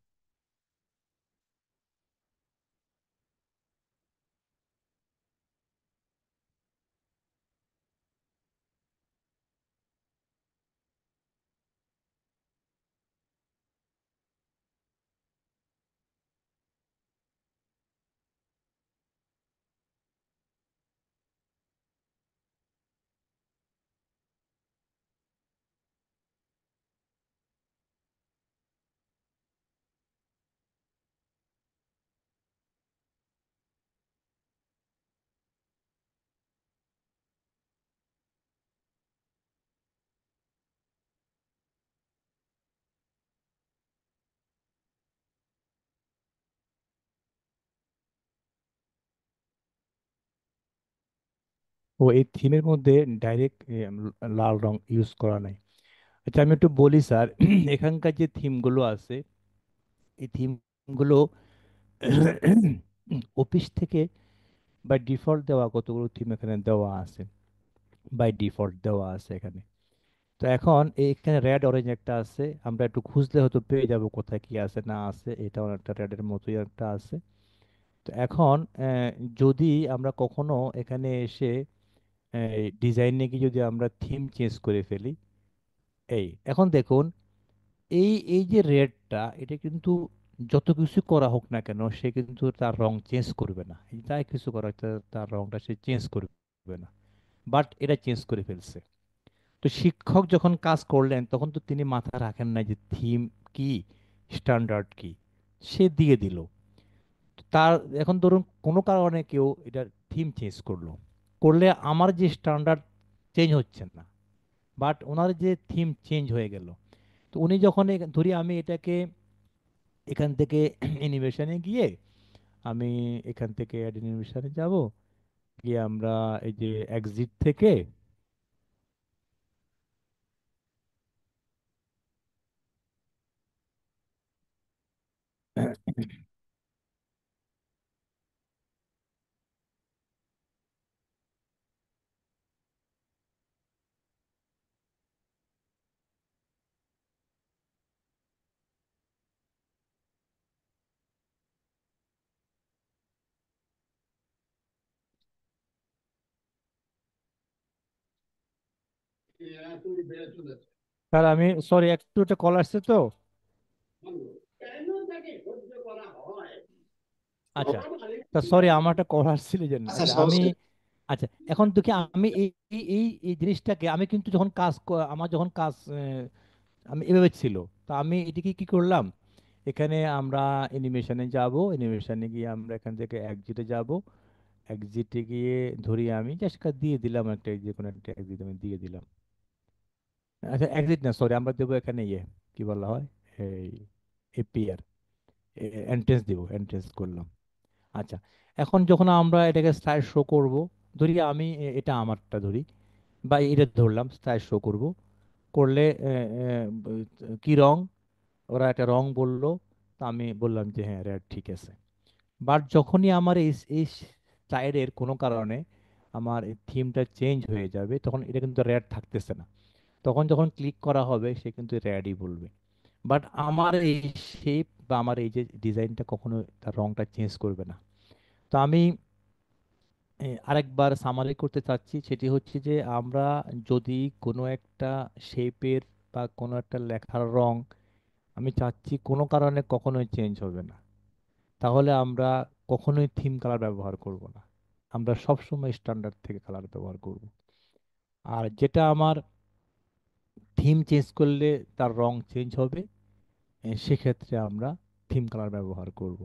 ও এই থিমের মধ্যে ডাইরেক্ট লাল রং ইউজ করা নাই। আচ্ছা আমি একটু বলি স্যার, এখানকার যে থিমগুলো আছে এই থিমগুলো অফিস থেকে বাই ডিফল্ট দেওয়া কতগুলো থিম এখানে দেওয়া আছে, বাই ডিফল্ট দেওয়া আছে এখানে। তো এখন এখানে রেড অরেঞ্জ একটা আছে, আমরা একটু খুঁজলে হয়তো পেয়ে যাব কোথায় কি আছে না আছে, এটাও একটা রেডের মতোই একটা আছে। তো এখন যদি আমরা কখনো এখানে এসে ডিজাইনে গিয়ে যদি আমরা থিম চেঞ্জ করে ফেলি, এই এখন দেখুন এই যে রেডটা এটা কিন্তু যত কিছু করা হোক না কেন সে কিন্তু তার রং চেঞ্জ করবে না, এই যাই কিছু করা হচ্ছে তার রংটা সে চেঞ্জ করবে না। বাট এটা চেঞ্জ করে ফেলছে। তো শিক্ষক যখন কাজ করলেন তখন তো তিনি মাথা রাখেন না যে থিম কি, স্ট্যান্ডার্ড কি, সে দিয়ে দিল। তো তার এখন ধরুন কোনো কারণে কেউ এটা থিম চেঞ্জ করলো, করলে আমার যে স্ট্যান্ডার্ড চেঞ্জ হচ্ছে না, বাট ওনার যে থিম চেঞ্জ হয়ে গেল। তো উনি যখন ধরি আমি এটাকে এখান থেকে অ্যানিমেশনে গিয়ে আমি এখান থেকে অ্যাড অ্যানিমেশনে যাব, গিয়ে আমরা এই যে এক্সিট থেকে স্যার আমি সরি একটু একটা কল আসছে তো। আচ্ছা, তা সরি আমার একটা কল আসছিল এই জন্য। আচ্ছা আচ্ছা আমি, সমস্যা নেই। আচ্ছা এখন দেখি আমি এই জিনিসটাকে আমি কিন্তু যখন আমার যখন কাজ আমি এভাবে ছিল, তা আমি এটিকে কি করলাম, এখানে আমরা অ্যানিমেশনে যাব, অ্যানিমেশনে গিয়ে আমরা এখান থেকে এক্সিটে যাব, এক্সিটে গিয়ে ধরি আমি জাস্ট দিয়ে দিলাম একটা যে কোনো একটা এক্সিট আমি দিয়ে দিলাম। আচ্ছা এক্সিট না সরি আমরা দেবো এখানে কি বলা হয় এই এপিআর, এন্ট্রেন্স দিব, এন্ট্রেন্স করলাম। আচ্ছা এখন যখন আমরা এটাকে স্লাইড শো করব, ধরি আমি এটা আমারটা ধরি বা এটা ধরলাম স্লাইড শো করব, করলে কি রং, ওরা একটা রং বললো, তা আমি বললাম যে হ্যাঁ রেড ঠিক আছে। বাট যখনই আমার এই স্লাইডের কোনো কারণে আমার এই থিমটা চেঞ্জ হয়ে যাবে তখন এটা কিন্তু রেড থাকতেছে না, তখন যখন ক্লিক করা হবে সে কিন্তু রেডই বলবে। বাট আমার এই শেপ বা আমার এই যে ডিজাইনটা কখনো তার রংটা চেঞ্জ করবে না। তো আমি আরেকবার সামারি করতে চাচ্ছি, সেটি হচ্ছে যে আমরা যদি কোনো একটা শেপের বা কোনো একটা লেখার রং আমি চাচ্ছি কোনো কারণে কখনোই চেঞ্জ হবে না, তাহলে আমরা কখনোই থিম কালার ব্যবহার করব না। আমরা সবসময় স্ট্যান্ডার্ড থেকে কালার ব্যবহার করব। আর যেটা আমার থিম চেঞ্জ করলে তার রং চেঞ্জ হবে, সেক্ষেত্রে আমরা থিম কালার ব্যবহার করব।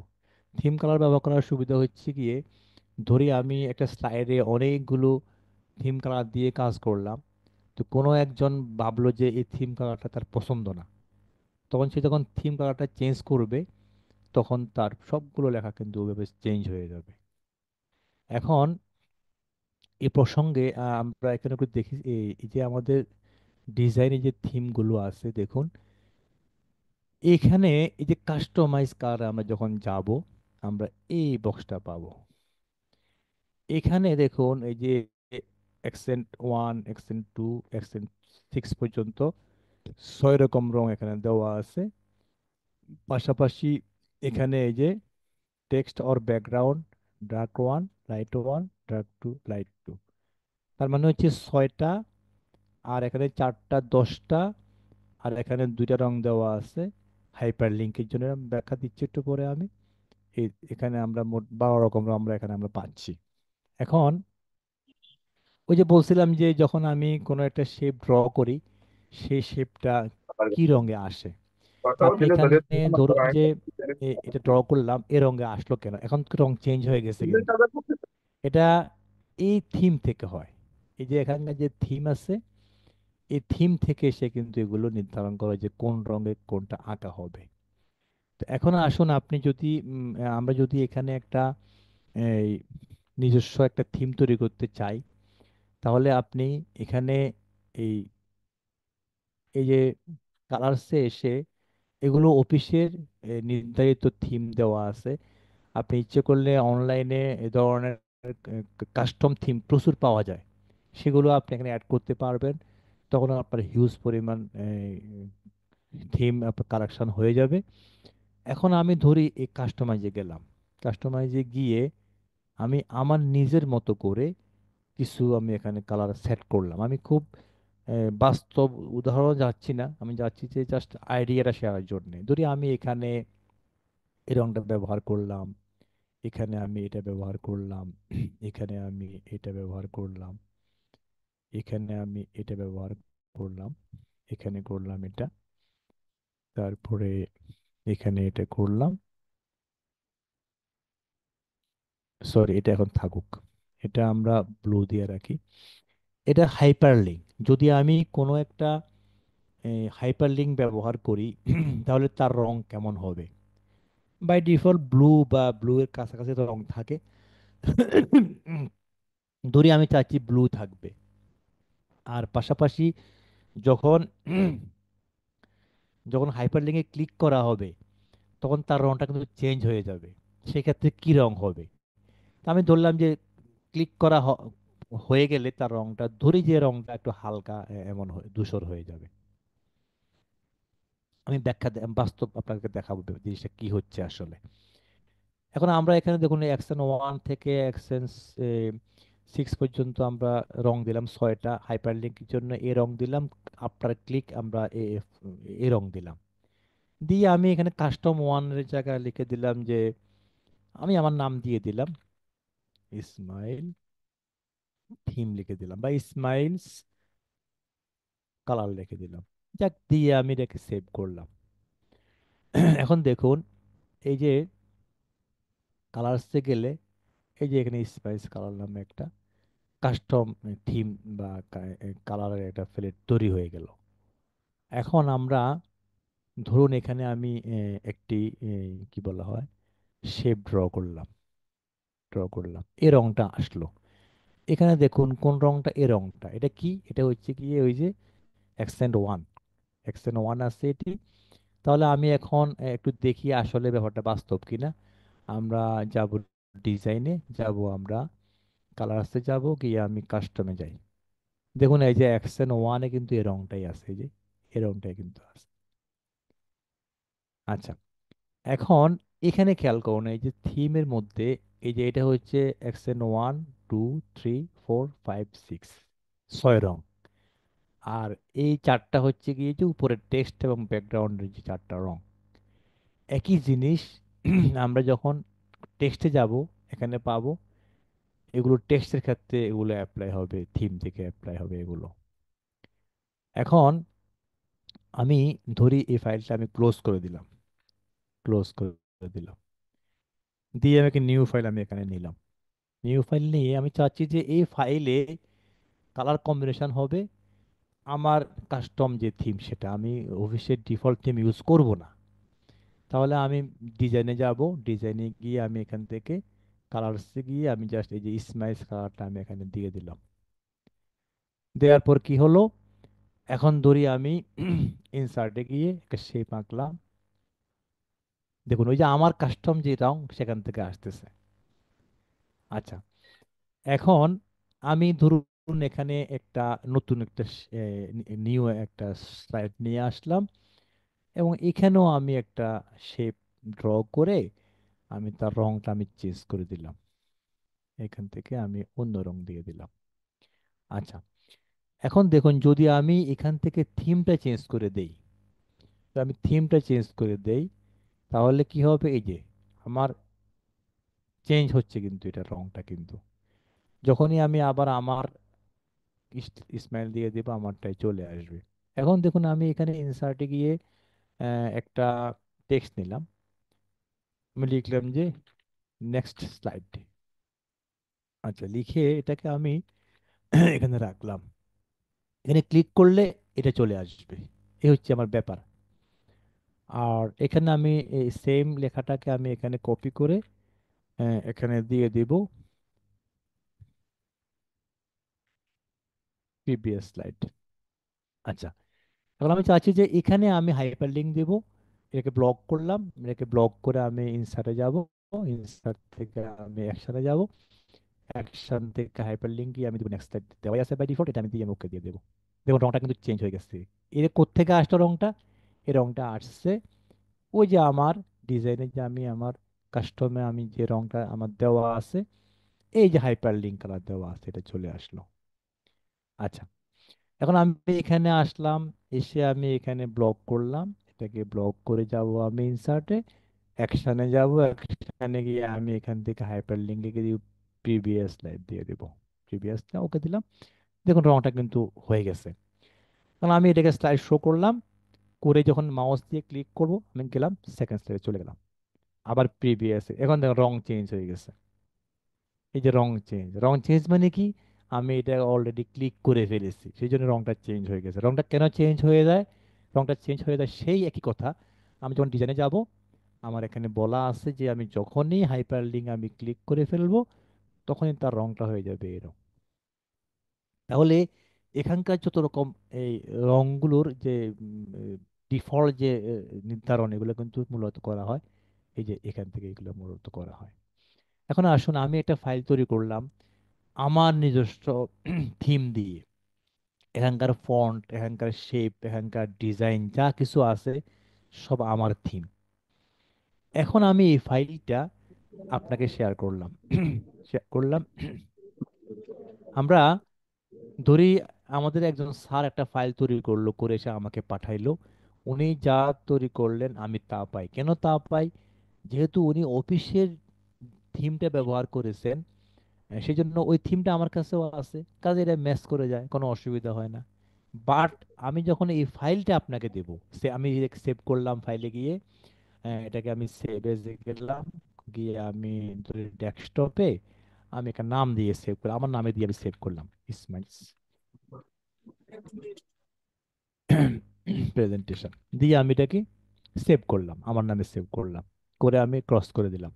থিম কালার ব্যবহার করার সুবিধা হচ্ছে গিয়ে, ধরি আমি একটা স্লাইডে অনেকগুলো থিম কালার দিয়ে কাজ করলাম, তো কোনো একজন ভাবলো যে এই থিম কালারটা তার পছন্দ না, তখন সে যখন থিম কালারটা চেঞ্জ করবে, তখন তার সবগুলো লেখা কিন্তু ওইভাবে চেঞ্জ হয়ে যাবে। এখন এই প্রসঙ্গে আমরা এখানে একটু দেখি এই যে আমাদের ডিজাইনে যে থিমগুলো আছে দেখুন, এখানে এই যে কাস্টমাইজ কার আমরা যখন যাব, আমরা এই বক্সটা পাবো। এখানে দেখুন এই যে অ্যাকসেন্ট 1, অ্যাকসেন্ট 2, অ্যাকসেন্ট 6 পর্যন্ত 6 রকম রং এখানে দেওয়া আছে। পাশাপাশি এখানে এই যে text or background, dark 1, light 1, dark 2, light 2, তার মানে হচ্ছে 6টা। আর এখানে 4টা 10টা, আর এখানে 2টা রং দেওয়া আছে হাইপার লিঙ্কের জন্য। আমি ব্যাখ্যা দিচ্ছি একটু পরে আমি। এখানে আমরা মোট 12 রকম রং আমরা পাচ্ছি। এখন ওই যে বলছিলাম যে যখন আমি কোনো একটা শেপ ড্র করি, সেই শেপটা কি রঙে আসে। তা আপনি এখানে ধরুন যে এটা ড্র করলাম, এ রঙে আসলো কেন, এখন তো রং চেঞ্জ হয়ে গেছে কিন্তু। এটা এই থিম থেকে হয়। এই যে এখানকার যে থিম আছে, এই থিম থেকে সে কিন্তু এগুলো নির্ধারণ করে যে কোন রঙে কোনটা আঁকা হবে। তো এখন আসুন, আপনি যদি আমরা যদি এখানে একটা এই নিজস্ব একটা থিম তৈরি করতে চাই, তাহলে আপনি এখানে এই এই যে কালার্সে এসে, এগুলো অফিসের নির্ধারিত থিম দেওয়া আছে। আপনি ইচ্ছে করলে অনলাইনে এ ধরনের কাস্টম থিম প্রচুর পাওয়া যায়, সেগুলো আপনি এখানে অ্যাড করতে পারবেন। তখন আপনার হিউজ পরিমাণ থিম আপনার কালেকশন হয়ে যাবে। এখন আমি ধরি এই কাস্টমাইজে গেলাম, কাস্টমাইজে গিয়ে আমি আমার নিজের মতো করে কিছু আমি এখানে কালার সেট করলাম। আমি খুব বাস্তব উদাহরণ যাচ্ছি না, আমি যাচ্ছি যে জাস্ট আইডিয়াটা শেয়ারের জন্য। ধরি আমি এখানে এই রংটা ব্যবহার করলাম, এখানে আমি এটা ব্যবহার করলাম, এখানে আমি এটা ব্যবহার করলাম, এখানে আমি এটা ব্যবহার করলাম, এখানে করলাম এটা, তারপরে এখানে এটা করলাম। সরি, এটা এখন থাকুক, এটা আমরা ব্লু দিয়ে রাখি। এটা হাইপারলিঙ্ক। যদি আমি কোনো একটা হাইপারলিঙ্ক ব্যবহার করি, তাহলে তার রং কেমন হবে? বাই ডিফল্ট ব্লু বা ব্লু এর কাছাকাছি তো রং থাকে। ধরি আমি চাচ্ছি ব্লু থাকবে। আর পাশাপাশি যখন যখন হাইপারলিঙ্কে ক্লিক করা হবে, তখন তার রংটা কিন্তু চেঞ্জ হয়ে যাবে। সেক্ষেত্রে কি রং হবে? তা আমি ধরলাম যে ক্লিক করা হয়ে গেলে তার রংটা, ধরি যে রংটা একটু হালকা এমন ধূসর হয়ে যাবে। আমি বাস্তব আপনাকে দেখাবো জিনিসটা কি হচ্ছে আসলে। এখন আমরা এখানে দেখুন অ্যাকশন 1 থেকে অ্যাকশন 6 পর্যন্ত আমরা রং দিলাম 6টা। হাইপার লিঙ্কের জন্য এ রং দিলাম, আফটার ক্লিক আমরা এ রং দিলাম। দিয়ে আমি এখানে কাস্টম 1 এর জায়গায় লিখে দিলাম যে আমি আমার নাম দিয়ে দিলাম ইসমাইল, থিম লিখে দিলাম বা ইসমাইলস কালার লিখে দিলাম। যাক, দিয়ে আমি এটাকে সেভ করলাম। এখন দেখুন, এই যে কালার্সে গেলে, এই যে এখানে স্পাইস কালার নামে একটা কাস্টম থিম বা কালারের একটা প্যালেট তৈরি হয়ে গেল। এখন আমরা ধরুন এখানে আমি একটি কি বলা হয় শেপ ড্র করলাম, এই রংটা আসলো। এখানে দেখুন কোন রংটা, এই রংটা, এটা কি, এটা হচ্ছে কি ওই যে অ্যাকসেন্ট 1, অ্যাকসেন্ট 1 আছে এটি। তাহলে আমি এখন একটু দেখি আসলে ব্যাপারটা বাস্তব কিনা। আমরা যাব ডিজাইনে, যাব আমরা কালার্সে, যাব গিয়ে আমি কাস্টমে যাই। দেখুন এই যে অ্যাকশন 1-এ কিন্তু এই রংটাই আছে, এই যে এই রংটাই কিন্তু আছে। আচ্ছা, এখন এখানে খেয়াল করুন এই যে থিমের মধ্যে, এই যে এটা হচ্ছে অ্যাকশন 1 2 3 4 5 6, 6 রং। আর এই চারটা হচ্ছে গিয়ে যে উপরের টেক্সট এবং ব্যাকগ্রাউন্ডের যে চারটা রং, একই জিনিস। আমরা যখন টেক্সটে যাব, এখানে পাবো এগুলো টেক্সটের ক্ষেত্রে এগুলো অ্যাপ্লাই হবে, থিম থেকে অ্যাপ্লাই হবে এগুলো। এখন আমি ধরি এই ফাইলটা আমি ক্লোজ করে দিলাম, ক্লোজ করে দিলাম, দিয়ে আমাকে নিউ ফাইল আমি এখানে নিলাম। নিউ ফাইল নিয়ে আমি চাচ্ছি যে এই ফাইলে কালার কম্বিনেশন হবে আমার কাস্টম যে থিম, সেটা আমি অফিসের ডিফল্ট থিম ইউজ করব না। তাহলে আমি ডিজাইনে যাব, ডিজাইনে গিয়ে আমি এখান থেকে কালার্সে গিয়ে আমি জাস্ট এই যে স্মাইলস কালারটা আমি এখানে দিয়ে দিলাম। দেওয়ার পর কি হলো, এখন ধরি আমি ইনসার্টে গিয়ে একটা শেপ আঁকলাম। দেখুন ওই যে আমার কাস্টম যে রং সেখান থেকে আসতেছে। আচ্ছা, এখন আমি ধরুন এখানে একটা নতুন একটা নিউ একটা স্লাইড নিয়ে আসলাম, এবং এখানেও আমি একটা শেপ ড্র করে আমি তার রংটা আমি চেঞ্জ করে দিলাম। এখান থেকে আমি অন্য রং দিয়ে দিলাম। আচ্ছা, এখন দেখুন যদি আমি এখান থেকে থিমটা চেঞ্জ করে দেই, তো আমি থিমটা চেঞ্জ করে দেই, তাহলে কি হবে, এই যে আমার চেঞ্জ হচ্ছে কিন্তু এটা রংটা কিন্তু, যখনই আমি আবার আমার স্মাইল দিয়ে দেবো আমারটাই চলে আসবে। এখন দেখুন আমি এখানে ইনসার্টে গিয়ে একটা টেক্সট নিলাম, আমি লিখলাম যে নেক্সট স্লাইড। আচ্ছা, লিখে এটাকে আমি এখানে রাখলাম। এখানে ক্লিক করলে এটা চলে আসবে। এই হচ্ছে আমার ব্যাপার। আর এখানে আমি এই সেম লেখাটাকে আমি এখানে কপি করে এখানে দিয়ে দিব প্রিভিয়াস স্লাইড। আচ্ছা, এখন আমি চাচ্ছি যে এখানে আমি হাইপার লিঙ্ক দেবো। এটাকে ব্লক করলাম, এটাকে ব্লক করে আমি ইনসার্টে যাব, ইনসার্ট থেকে আমি অ্যাকশনে যাব, অ্যাকশন থেকে হাইপার লিঙ্ক গিয়ে আমি দেবো নেক্সট স্লাইড। দেওয়াই আছে বাই ডিফল্ট, এটা আমি দিয়ে আমি ওকে দিয়ে দেবো। দেখুন রংটা কিন্তু চেঞ্জ হয়ে গেছে। এর কোত্থেকে আসলো রংটা? এই রংটা আসছে ওই যে আমার ডিজাইনে যে আমি আমার কাস্টমে আমি যে রংটা আমার দেওয়া আছে, এই যে হাইপার লিঙ্ক কালার দেওয়া আছে, এটা চলে আসলো। আচ্ছা, এখন আমি এখানে আসলাম, এসে আমি এখানে ব্লক করলাম, এটাকে ব্লক করে যাব আমি ইনসার্টে, অ্যাকশনে যাব, অ্যাকশনে গিয়ে আমি এখান থেকে হাইপার লিঙ্কে গিয়ে প্রিভিয়াস স্লাইড দিয়ে দেবো। প্রিভিয়াস ওকে দিলাম। দেখুন রংটা কিন্তু হয়ে গেছে। কারণ আমি এটাকে স্লাইড শো করলাম, করে যখন মাউস দিয়ে ক্লিক করব আমি গেলাম সেকেন্ড স্লাইডে চলে গেলাম, আবার প্রিভিয়াসে, এখন দেখো রং চেঞ্জ হয়ে গেছে। এই যে রং চেঞ্জ, রং চেঞ্জ মানে কি, আমি এটা অলরেডি ক্লিক করে ফেলেছি, সেই জন্য রংটা চেঞ্জ হয়ে গেছে। রংটা কেন চেঞ্জ হয়ে যায়? রংটা চেঞ্জ হয়ে যায় সেই একই কথা, আমি যখন ডিজাইনে যাব, আমার এখানে বলা আছে যে আমি যখনই হাইপার লিঙ্ক আমি ক্লিক করে ফেলবো তখনই তার রংটা হয়ে যাবে এরকম। তাহলে এখানকার যত রকম এই রংগুলোর যে ডিফল্ট যে নির্ধারণ, এগুলো কিন্তু মূলত করা হয় এই যে এখান থেকে, এগুলো মূলত করা হয়। এখন আসুন আমি একটা ফাইল তৈরি করলাম আমার নিজস্ব থিম দিয়ে। এখানকার ফন্ট, এখানকার শেপ, এখানকার ডিজাইন যা কিছু আছে সব আমার থিম। এখন আমি এই ফাইলটা আপনাকে শেয়ার করলাম। শেয়ার করলাম। আমরা ধরি আমাদের একজন স্যার একটা ফাইল তৈরি করলো, করে এসে আমাকে পাঠাইলো। উনি যা তৈরি করলেন আমি তা পাই। কেন তা পাই? যেহেতু উনি অফিসের থিমটা ব্যবহার করেছেন, সেই জন্য ওই থিমটা আমার কাছেও আছে, কাজে এটা ম্যাচ করে যায়, কোনো অসুবিধা হয় না। বাট আমি যখন এই ফাইলটা আপনাকে দেবো, সে আমি সেভ করলাম ফাইলে গিয়ে, এটাকে আমি সেভ এজ গেলাম, গিয়ে আমি ডেস্কটপে আমি একটা নাম দিয়ে সেভ করলাম, আমার নামে দিয়ে আমি সেভ করলাম ইসমাইল প্রেজেন্টেশন, দিয়ে আমি এটাকে সেভ করলাম, আমার নামে সেভ করলাম, করে আমি ক্রস করে দিলাম।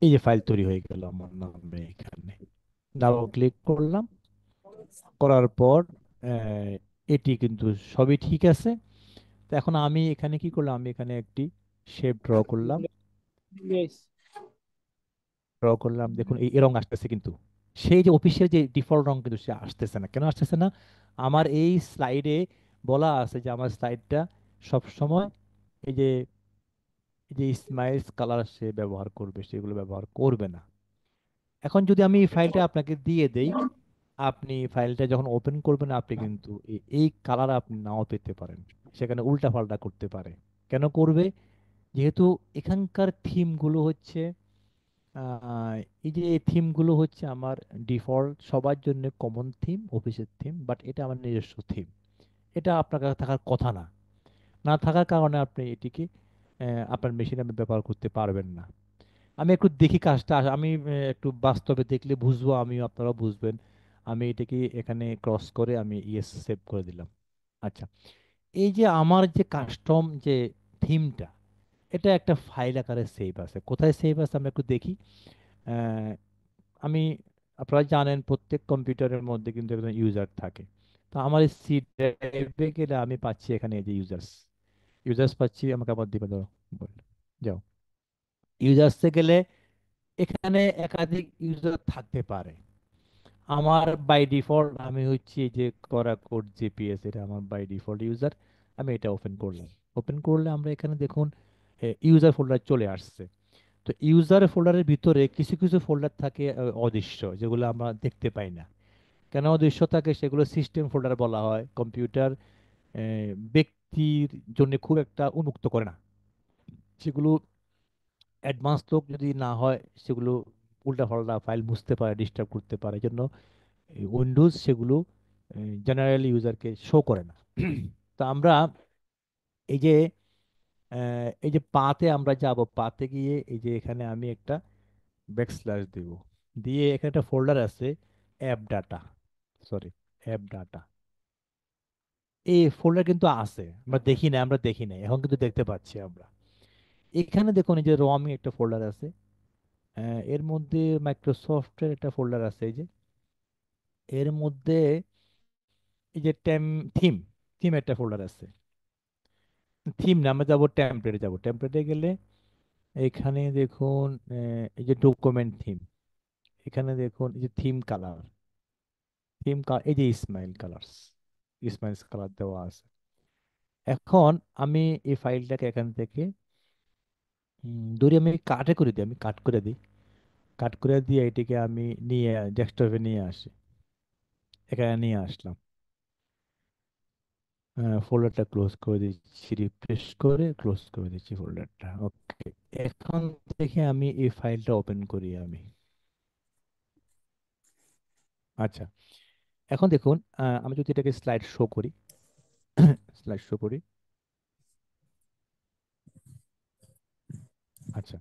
এই যে ফাইল তৈরি হয়ে গেল আমার নামে এখানে। ডাবল ক্লিক করলাম, করার পর আহ, এটি কিন্তু সবই ঠিক আছে। তো এখন আমি এখানে কি করলাম, আমি এখানে একটি শেপ ড্র করলাম। Yes. ড্র করলাম, দেখুন এই রং আসতেছে কিন্তু, সেই যে অফিসের যে ডিফল্ট রং কিন্তু সে আসতেছে না। কেন আসতেছে না? আমার এই স্লাইডে বলা আছে যে আমার স্লাইডটা সব সময় এই যে এই যে স্মাইলস কালার সে ব্যবহার করবে, সেগুলো ব্যবহার করবে না। এখন যদি আমি এই ফাইলটা আপনাকে দিয়ে দেই, আপনি ফাইলটা যখন ওপেন করবেন, আপনি কিন্তু এই কালার আপনি নাও পেতে পারেন, সেখানে উল্টা পাল্টা করতে পারে। কেন করবে? যেহেতু এখানকার থিমগুলো হচ্ছে আহ, এই যে থিমগুলো হচ্ছে আমার ডিফল্ট, সবার জন্য কমন থিম, অফিসের থিম, বাট এটা আমার নিজস্ব থিম। এটা আপনার কাছে থাকার কথা না। না থাকার কারণে আপনি এটিকে আপনার মেশিনে আপনি ব্যবহার করতে পারবেন না। আমি একটু দেখি কাজটা, আমি একটু বাস্তবে দেখলে বুঝবো, আমিও আপনারাও বুঝবেন। আমি এটাকে এখানে ক্রস করে আমি ইয়েস সেভ করে দিলাম। আচ্ছা, এই যে আমার যে কাস্টম যে থিমটা, এটা একটা ফাইল আকারে সেভ আছে। কোথায় সেভ আছে আমরা একটু দেখি। আহ, আমি, আপনারা জানেন প্রত্যেক কম্পিউটারের মধ্যে কিন্তু একজন ইউজার থাকে। তো আমার এই সি ড্রাইভে গেলে আমি পাচ্ছি এখানে এই যে ইউজার্স, ইউজার্স পাচ্ছি। আমাকে আবার দিবে, ধরো, বল, যাও। ইউজার্সে গেলে এখানে একাধিক ইউজার থাকতে পারে। আমার বাই ডিফল্ট আমি হচ্ছি এই যে করা কোড জিপিএস, এটা আমার বাই ডিফল্ট ইউজার। আমি এটা ওপেন করলাম। ওপেন করলে আমরা এখানে দেখুন ইউজার ফোল্ডার চলে আসছে। তো ইউজার ফোল্ডারের ভিতরে কিছু কিছু ফোল্ডার থাকে অদৃশ্য, যেগুলো আমরা দেখতে পাই না। কেন অদৃশ্য থাকে? সেগুলো সিস্টেম ফোল্ডার বলা হয়। কম্পিউটার ব্যক্তির জন্য খুব একটা উন্মুক্ত করে না সেগুলো। অ্যাডভান্স লোক যদি না হয়, সেগুলো উল্টা পাল্টা ফাইল মুছতে পারে, ডিস্টার্ব করতে পারে। জন্য উইন্ডোজ সেগুলো জেনারেল ইউজারকে শো করে না। তো আমরা এই যে এই যে পাতে আমরা যাব, পাতে গিয়ে এই যে এখানে আমি একটা ব্যাকস্ল্যাশ দেব, দিয়ে এখানে একটা ফোল্ডার আছে, app data, sorry, app data. এই ফোল্ডার কিন্তু আছে, আমরা দেখি না, আমরা দেখি না, এখন কিন্তু দেখতে পাচ্ছি আমরা। এখানে দেখুন এই যে রমি একটা ফোল্ডার আছে, এর মধ্যে মাইক্রোসফটের একটা ফোল্ডার আছে, এই যে এর মধ্যে এই যে থিম, থিম একটা ফোল্ডার আছে। থিম না, আমরা যাবো টেমপ্লেটে, যাবো টেমপ্লেটে গেলে এখানে দেখুন এই যে ডকুমেন্ট থিম, এখানে দেখুন এই যে থিম কালার, থিম এই যে ইসমাইল কালার্স, ইসমাইল কালার দেওয়া আছে। এখন আমি এই ফাইলটাকে এখান থেকে ধরি, আমি কাটে করে দিই, আমি কাট করে দিই। কাট করে দিয়ে এটিকে আমি নিয়ে ডেস্কটপে নিয়ে আসি। এখানে নিয়ে আসলাম, ফোল্ডারটা ক্লোজ করে দিচ্ছি, রিফ্রেশ করে ক্লোজ করে দিচ্ছি ফোল্ডারটা। ওকে, এখন থেকে আমি এই ফাইলটা ওপেন করি আমি। আচ্ছা, এখন দেখুন আমি যদি এটাকে স্লাইড শো করি, স্লাইড শো করি। আচ্ছা,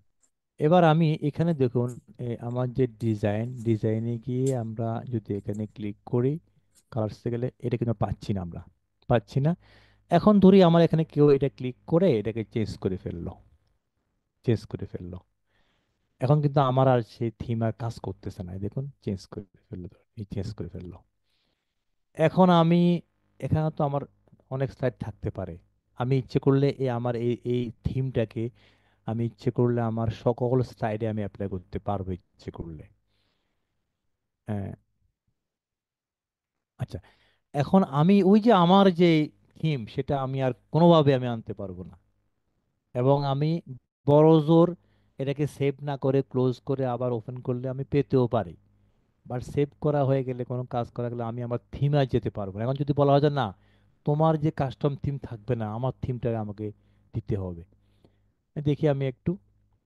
এবার আমি এখানে দেখুন আমার যে ডিজাইনে গিয়ে আমরা যদি এখানে ক্লিক করি, কালার্সে গেলে এটা কিন্তু পাচ্ছি না, আমরা পাচ্ছি না। এখন ধরি আমার এখানে কেউ এটা ক্লিক করে এটাকে চেঞ্জ করে ফেললো, চেঞ্জ করে ফেললো। এখন কিন্তু আমার আর সেই থিম আর কাজ করতেছে না, এই দেখুন চেঞ্জ করে ফেললো, এই চেঞ্জ করে ফেললো। এখন আমি, এখানে তো আমার অনেক স্লাইড থাকতে পারে। আমি ইচ্ছে করলে এই আমার এই থিমটাকে আমি ইচ্ছে করলে আমার সকল স্লাইডে আমি অ্যাপ্লাই করতে পারবো ইচ্ছে করলে। হ্যাঁ। আচ্ছা, এখন আমি ওই যে আমার যে থিম, সেটা আমি আর কোনোভাবে আমি আনতে পারবো না। এবং আমি বড় জোর এটাকে সেভ না করে ক্লোজ করে আবার ওপেন করলে আমি পেতেও পারি। বাট সেভ করা হয়ে গেলে, কোনো কাজ করা গেলে আমি আমার থিমে আর যেতে পারবো না। এখন যদি বলা হয় যে না, তোমার যে কাস্টম থিম থাকবে না, আমার থিমটা আমাকে দিতে হবে, দেখি আমি একটু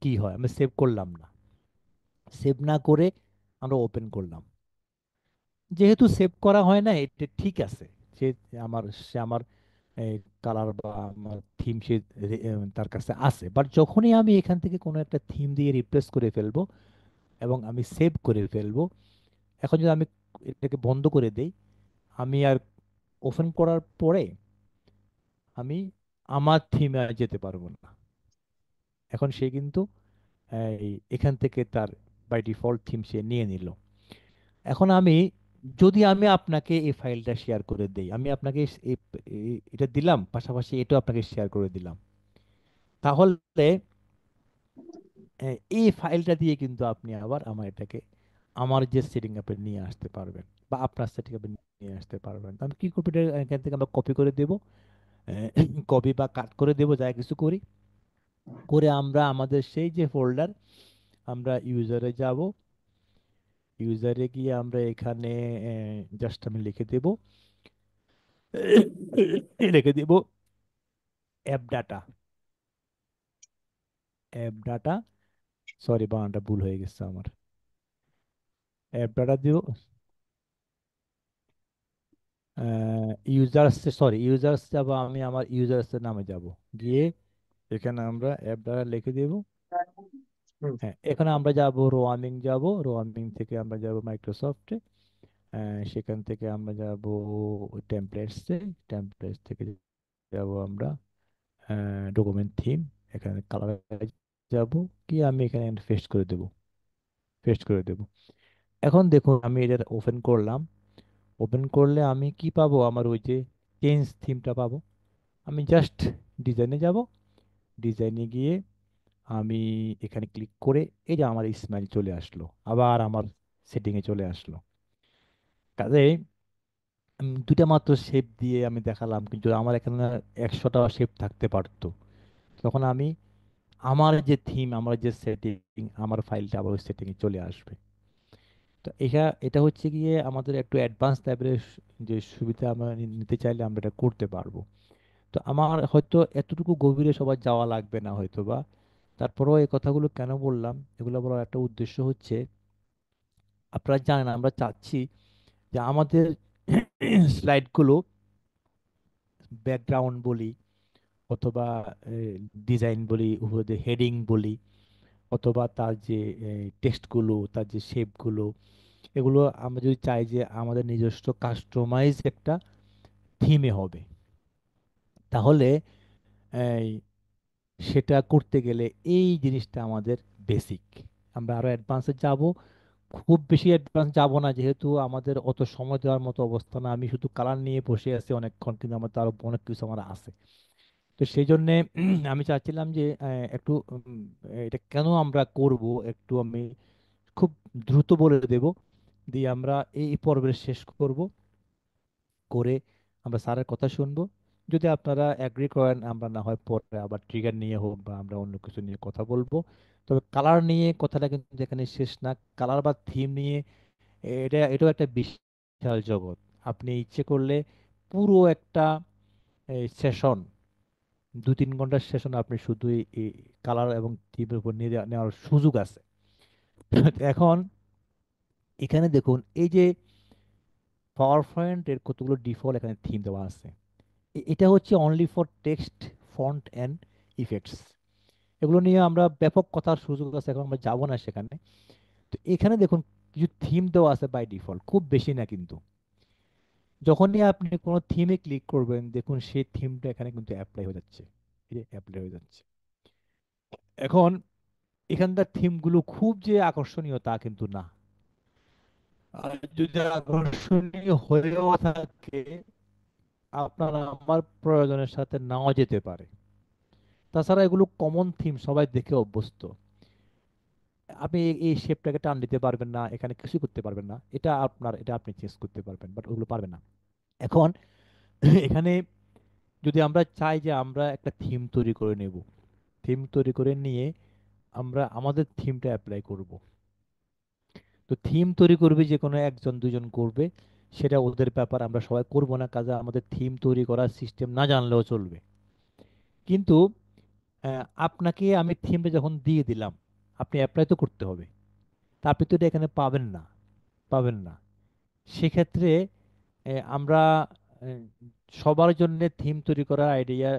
কি হয়। আমি সেভ করলাম না, সেভ না করে আমরা ওপেন করলাম। যেহেতু সেভ করা হয় না, এটা ঠিক আছে। সে সে আমার কালার বা আমার থিম সে তার কাছে আছে। বাট যখনই আমি এখান থেকে কোনো একটা থিম দিয়ে রিপ্লেস করে ফেলবো এবং আমি সেভ করে ফেলবো, এখন যদি আমি এটাকে বন্ধ করে দেই, আমি আর ওপেন করার পরে আমি আমার থিমে আর যেতে পারবো না। এখন সে কিন্তু এখান থেকে তার বাই ডিফল্ট থিম সে নিয়ে নিল। এখন আমি, যদি আমি আপনাকে এই ফাইলটা শেয়ার করে দেই, আমি আপনাকে এটা দিলাম, পাশাপাশি এটাও আপনাকে শেয়ার করে দিলাম, তাহলে এই ফাইলটা দিয়ে কিন্তু আপনি আবার আমার এটাকে আমার যে সেটিং আপে নিয়ে আসতে পারবেন, বা আপনার সেটিং আপে নিয়ে আসতে পারবেন। তো আমি কি করবো, এটা এখান থেকে আমরা কপি করে দেব, কপি বা কাট করে দেবো, যা কিছু করি, করে আমরা আমাদের সেই যে ফোল্ডার, আমরা ইউজারে যাব। ইউজারে গিয়ে আমরা এখানে জাস্ট আমি লিখে দেব, লিখে দেব app data. App data, sorry বানানটা ভুল হয়ে গেছে আমার। অ্যাপ ডাটা দিব, ইউজার্স, সরি ইউজার্স যাব, আমি আমার ইউজার্স নামে যাব, গিয়ে এখানে আমরা অ্যাপ ডাটা লিখে দেব। হুম। হ্যাঁ, এখানে আমরা যাব রোয়ামিং, যাব রোয়ামিং থেকে আমরা যাব মাইক্রোসফটে, সেখান থেকে আমরা যাব টেমপ্লেটসে, টেমপ্লেটস থেকে যাব আমরা ডকুমেন্ট থিম, এখানে কালার যাব, কি আমি এখানে পেস্ট করে দেব, পেস্ট করে দেব। এখন দেখুন আমি এটা ওপেন করলাম, ওপেন করলে আমি কি পাবো, আমার ওই যে চেঞ্জ থিমটা পাবো। আমি জাস্ট ডিজাইনে যাব, ডিজাইনে গিয়ে আমি এখানে ক্লিক করে এই যে আমার ইসমাইল চলে আসলো, আবার আমার সেটিংয়ে চলে আসলো। কাজে দুইটা মাত্র শেপ দিয়ে আমি দেখালাম, কিন্তু আমার এখানে 100টা শেপ থাকতে পারতো। তখন আমি আমার যে থিম, আমার যে সেটিং, আমার ফাইলটা আবার ওই সেটিংয়ে চলে আসবে। তো এটা হচ্ছে গিয়ে আমাদের একটু অ্যাডভান্স টাইপের যে সুবিধা আমরা নিতে চাইলে আমরা এটা করতে পারবো। তো আমার হয়তো এতটুকু গভীরে সবার যাওয়া লাগবে না হয়তো বা, তারপরেও এই কথাগুলো কেন বললাম, এগুলো বলার একটা উদ্দেশ্য হচ্ছে, আপনারা জানেন আমরা চাচ্ছি যে আমাদের স্লাইডগুলো, ব্যাকগ্রাউন্ড বলি অথবা ডিজাইন বলি, উপরে হেডিং বলি, অথবা তার যে টেক্সটগুলো, তার যে শেপগুলো, এগুলো আমরা যদি চাই যে আমাদের নিজস্ব কাস্টমাইজ একটা থিমে হবে, তাহলে এই, সেটা করতে গেলে এই জিনিসটা আমাদের বেসিক। আমরা আরো অ্যাডভান্সে যাব, খুব বেশি অ্যাডভান্স যাব না, যেহেতু আমাদের অত সময় দেওয়ার মতো অবস্থা না, আমি শুধু কালার নিয়ে বসে আছি অনেকক্ষণ, কিন্তু আমার তো আরো অনেক কিছু আমার আছে। তো সেই জন্যে আমি চাচ্ছিলাম যে একটু এটা কেন আমরা করব, একটু আমি খুব দ্রুত বলে দেব, দিয়ে আমরা এই পর্বের শেষ করব, করে আমরা স্যারের কথা শুনবো। যদি আপনারা অ্যাগ্রি করেন, আমরা না হয় পরে আবার ট্রিগার নিয়ে হোক বা আমরা অন্য কিছু নিয়ে কথা বলবো। তবে কালার নিয়ে কথাটা কিন্তু এখানে শেষ না। কালার বা থিম নিয়ে এটাও একটা বিশাল জগৎ। আপনি ইচ্ছে করলে পুরো একটা সেশন, 2-3 ঘন্টার সেশন আপনি শুধু এই কালার এবং থিমের উপর নিয়ে নেওয়ার সুযোগ আছে। এখন এখানে দেখুন এই যে পাওয়ার পয়েন্টের কতগুলো ডিফল্ট এখানে থিম দেওয়া আছে, এটা হচ্ছে only for text, font and effects. এগুলো নিয়ে আমরা ব্যাপক কথার সুযোগ আছে, এখন আমরা যাবো না সেখানে। তো এখানে দেখুন কিছু থিম দেওয়া আছে বাই ডিফল্ট, খুব বেশি না কিন্তু। যখনই আপনি কোনো থিমে ক্লিক করবেন, দেখুন সেই থিমটা এখানে কিন্তু অ্যাপ্লাই হয়ে যাচ্ছে, এই যে অ্যাপ্লাই হয়ে যাচ্ছে। এখন এখানকার থিমগুলো খুব যে আকর্ষণীয় তা কিন্তু না। আর যদি আকর্ষণীয় হয়েও থাকে, আপনার আমার প্রয়োজনের সাথে নাও যেতে পারে। তাছাড়া এগুলো কমন থিম, সবাই দেখে অভ্যস্ত। আপনি এই শেপটাকে টান দিতে পারবেন না, এখানে কিছু করতে পারবেন না, এটা আপনার, এটা আপনি চেঞ্জ করতে পারবেন, বাট ওগুলো পারবেন না। এখন এখানে যদি আমরা চাই যে আমরা একটা থিম তৈরি করে নেব, থিম তৈরি করে নিয়ে আমরা আমাদের থিমটা অ্যাপ্লাই করব। তো থিম তৈরি করবে যে কোনো একজন দুজন করবে, সেটা ওদের ব্যাপার, আমরা সবাই করব না। কাজে আমাদের থিম তৈরি করার সিস্টেম না জানলেও চলবে। কিন্তু আপনাকে আমি থিমটা যখন দিয়ে দিলাম, আপনি অ্যাপ্লাই তো করতে হবে। তা আপনি তো এটা এখানে পাবেন না, পাবেন না। সেক্ষেত্রে আমরা আহ, সবার জন্য থিম তৈরি করার আইডিয়া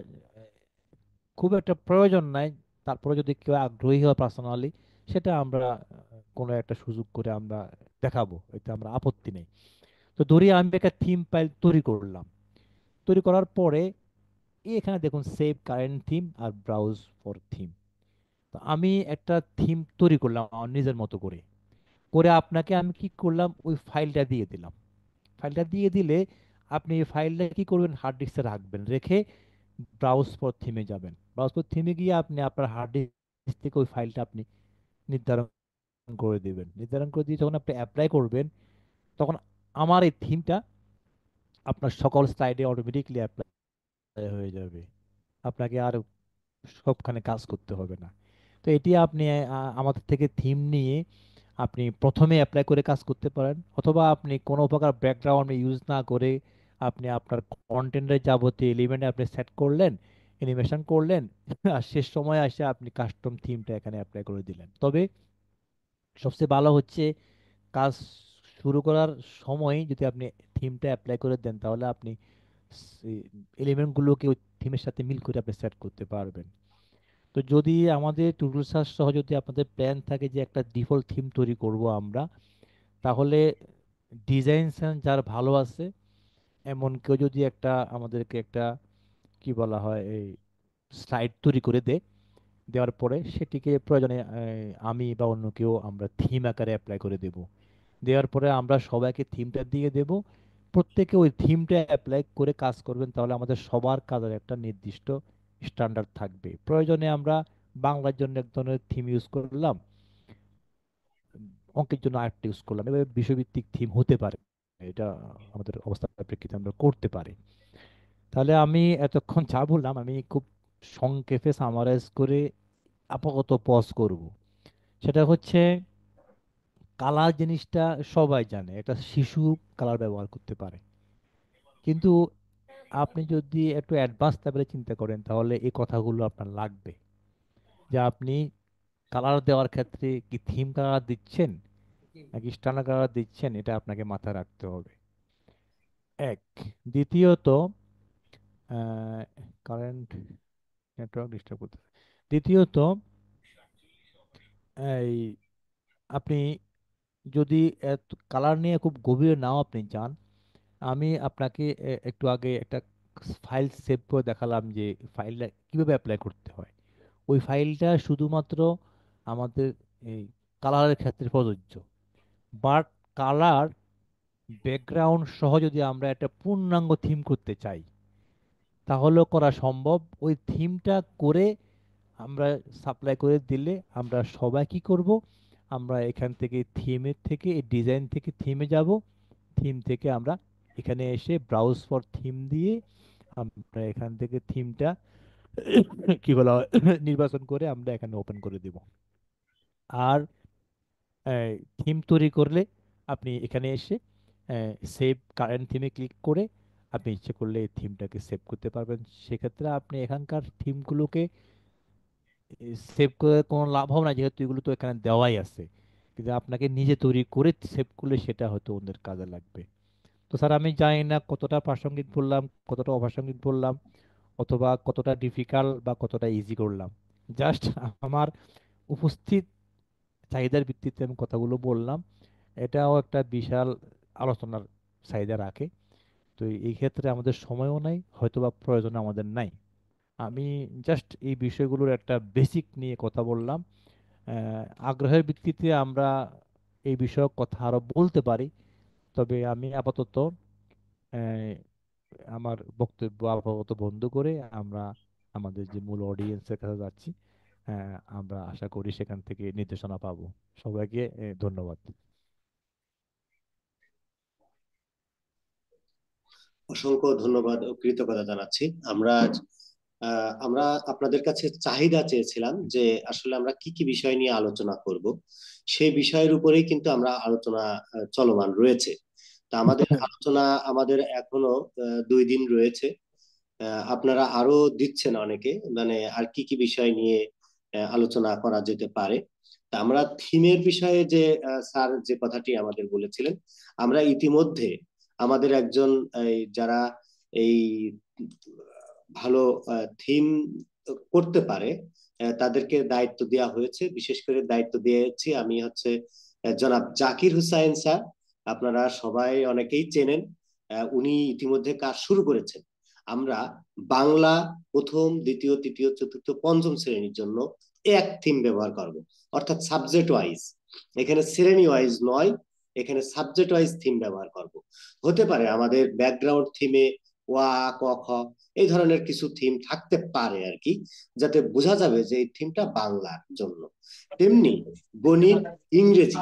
খুব একটা প্রয়োজন নাই। তারপরে যদি কেউ আগ্রহী হয় পার্সোনালি, সেটা আমরা কোনো একটা সুযোগ করে আমরা দেখাবো, এতে আমরা আপত্তি নেই। তো ধরি আমি একটা থিম ফাইল তৈরি করলাম, তৈরি করার পরে এখানে দেখুন সেভ কারেন্ট থিম আর ব্রাউজ ফর থিম। তো আমি একটা থিম তৈরি করলাম আমার নিজের মতো করে, করে আপনাকে আমি কি করলাম, ওই ফাইলটা দিয়ে দিলাম। ফাইলটা দিয়ে দিলে আপনি এই ফাইলটা কি করবেন, হার্ড ডিস্কে রাখবেন, রেখে ব্রাউজ ফর থিমে যাবেন। ব্রাউজ ফর থিমে গিয়ে আপনি আপনার হার্ড ডিস্ক থেকে ওই ফাইলটা আপনি নির্ধারণ করে দিবেন। নির্ধারণ করে দিয়ে যখন আপনি অ্যাপ্লাই করবেন, তখন আমার এই থিমটা আপনার সকল স্লাইডে অটোমেটিকলি অ্যাপ্লাই হয়ে যাবে, আপনাকে আর সবখানে কাজ করতে হবে না। তো এটি আপনি আমাদের থেকে থিম নিয়ে আপনি প্রথমে অ্যাপ্লাই করে কাজ করতে পারেন, অথবা আপনি কোনো প্রকার ব্যাকগ্রাউন্ড ইউজ না করে আপনি আপনার কন্টেন্টের যাবতীয় এলিমেন্ট আপনি সেট করলেন, অ্যানিমেশন করলেন, আর শেষ সময় আসে আপনি কাস্টম থিমটা এখানে অ্যাপ্লাই করে দিলেন। তবে সবচেয়ে ভালো হচ্ছে কাজ শুরু করার সময় যদি আপনি থিমটা অ্যাপ্লাই করে দেন, তাহলে আপনি এলিমেন্টগুলোকে ওই থিমের সাথে মিল করে আপনি সেট করতে পারবেন। তো যদি আমাদের টুটুল সার্চ সহ যদি আপনাদের প্ল্যান থাকে যে একটা ডিফল্ট থিম তৈরি করব আমরা, তাহলে ডিজাইন সেন্স যার ভালো আছে এমন কেউ যদি একটা আমাদেরকে একটা কি বলা হয় এই স্লাইড তৈরি করে দেয়, দেওয়ার পরে সেটিকে প্রয়োজনে আমি বা অন্য কেউ আমরা থিম আকারে অ্যাপ্লাই করে দেব। দেওয়ার পরে আমরা সবাইকে থিমটা দিয়ে দেব, প্রত্যেকে ওই থিমটা অ্যাপ্লাই করে কাজ করবেন, তাহলে আমাদের সবার কাজের একটা নির্দিষ্ট স্ট্যান্ডার্ড থাকবে। প্রয়োজনে আমরা বাংলার জন্য এক ধরনের থিম ইউজ করলাম, অঙ্কের জন্য আরেকটা ইউজ করলাম, এভাবে বিষয়ভিত্তিক থিম হতে পারে। এটা আমাদের অবস্থার প্রেক্ষিতে আমরা করতে পারি। তাহলে আমি এতক্ষণ যা বললাম আমি খুব সংক্ষেপে সামারাইজ করে আপাতত পজ করব। সেটা হচ্ছে কালার জিনিসটা সবাই জানে, এটা শিশু কালার ব্যবহার করতে পারে, কিন্তু আপনি যদি একটু অ্যাডভান্স লেভেলে চিন্তা করেন তাহলে এই কথাগুলো আপনার লাগবে, যে আপনি কালার দেওয়ার ক্ষেত্রে কি থিম কালার দিচ্ছেন নাকি স্ট্যান্ডার্ড কালার দিচ্ছেন, এটা আপনাকে মাথায় রাখতে হবে। এক, দ্বিতীয়ত কারেন্ট নেটওয়ার্ক ডিস্টার্ব করতে, দ্বিতীয়ত এই আপনি যদি কালার নিয়ে খুব গভীরে নাও আপনি যান, আমি আপনাকে একটু আগে একটা ফাইল সেভ করে দেখালাম যে ফাইলটা কিভাবে অ্যাপ্লাই করতে হয়। ওই ফাইলটা শুধুমাত্র আমাদের এই কালারের ক্ষেত্রে প্রযোজ্য। বাট কালার ব্যাকগ্রাউন্ড সহ যদি আমরা একটা পূর্ণাঙ্গ থিম করতে চাই তাহলেও করা সম্ভব। ওই থিমটা করে আমরা সাপ্লাই করে দিলে আমরা সবাই কি করব, আমরা এখান থেকে থিমের থেকে এই ডিজাইন থেকে থিমে যাব, থিম থেকে আমরা এখানে এসে ব্রাউজ ফর থিম দিয়ে আমরা এখান থেকে থিমটা কি বলা হয় নির্বাচন করে আমরা এখানে ওপেন করে দিব। আর থিম তৈরি করলে আপনি এখানে এসে সেভ কারেন্ট থিমে ক্লিক করে আপনি ইচ্ছে করলে এই থিমটাকে সেভ করতে পারবেন। সেক্ষেত্রে আপনি এখানকার থিমগুলোকে সেভ করে কোনো লাভ হবে না, যেহেতু এগুলো তো এখানে দেওয়াই আছে, কিন্তু আপনাকে নিজে তৈরি করে সেভ করলে সেটা হয়তো অন্যের কাজে লাগবে। তো স্যার আমি জানি না কতটা প্রাসঙ্গিক বললাম, কতটা অপ্রাসঙ্গিক বললাম, অথবা কতটা ডিফিকাল্ট বা কতটা ইজি করলাম। জাস্ট আমার উপস্থিত চাহিদার ভিত্তিতে আমি কথাগুলো বললাম। এটাও একটা বিশাল আলোচনার চাহিদা রাখে। তো এই ক্ষেত্রে আমাদের সময়ও নাই, হয়তোবা প্রয়োজন আমাদের নাই। আমি জাস্ট এই বিষয়গুলোর একটা বেসিক নিয়ে কথা বললাম। আগ্রহের ভিত্তিতে আমরা এই বিষয়ে কথা আরো বলতে পারি। তবে আমি আপাতত আহ, আমার বক্তব্য আপাতত বন্ধ করে আমরা আমাদের যে মূল অডিয়েন্সের কাছে যাচ্ছি। আমরা আশা করি সেখান থেকে নির্দেশনা পাবো। সবাইকে ধন্যবাদ। অসংখ্য ধন্যবাদ ও কৃতজ্ঞতা জানাচ্ছি। আমরা আমরা আপনাদের কাছে চাহিদা চেয়েছিলাম যে আসলে আমরা কি কি বিষয় নিয়ে আলোচনা করব, সেই বিষয়ের উপরেই কিন্তু আমরা আলোচনা চলমান রয়েছে। তা আমাদের আলোচনা আমাদের এখনো 2 দিন রয়েছে। আপনারা আরো দিচ্ছেন অনেকে, মানে আর কি কি বিষয় নিয়ে আলোচনা করা যেতে পারে। তা আমরা থিমের বিষয়ে যে স্যার যে কথাটি আমাদের বলেছিলেন, আমরা ইতিমধ্যে আমাদের একজন যারা এই ভালো থিম করতে পারে তাদেরকে দায়িত্ব দেওয়া হয়েছে। বিশেষ করে দায়িত্ব দিয়েছি আমি হচ্ছে জনাব জাকির হুসাইন স্যার। আপনারা সবাই অনেকেই চেনেন। উনি ইতিমধ্যে কাজ শুরু করেছেন। আমরা বাংলা প্রথম, দ্বিতীয়, তৃতীয়, চতুর্থ, পঞ্চম শ্রেণীর জন্য এক থিম ব্যবহার করব, অর্থাৎ সাবজেক্ট ওয়াইজ। এখানে শ্রেণী ওয়াইজ নয়, এখানে সাবজেক্ট ওয়াইজ থিম ব্যবহার করব। হতে পারে আমাদের ব্যাকগ্রাউন্ড থিমে ওয়া, ক, খ এই ধরনের কিছু থিম থাকতে পারে আর কি, যাতে বোঝা যাবে যে এই থিমটা বাংলার জন্য। তেমনি গণিত, ইংরেজি,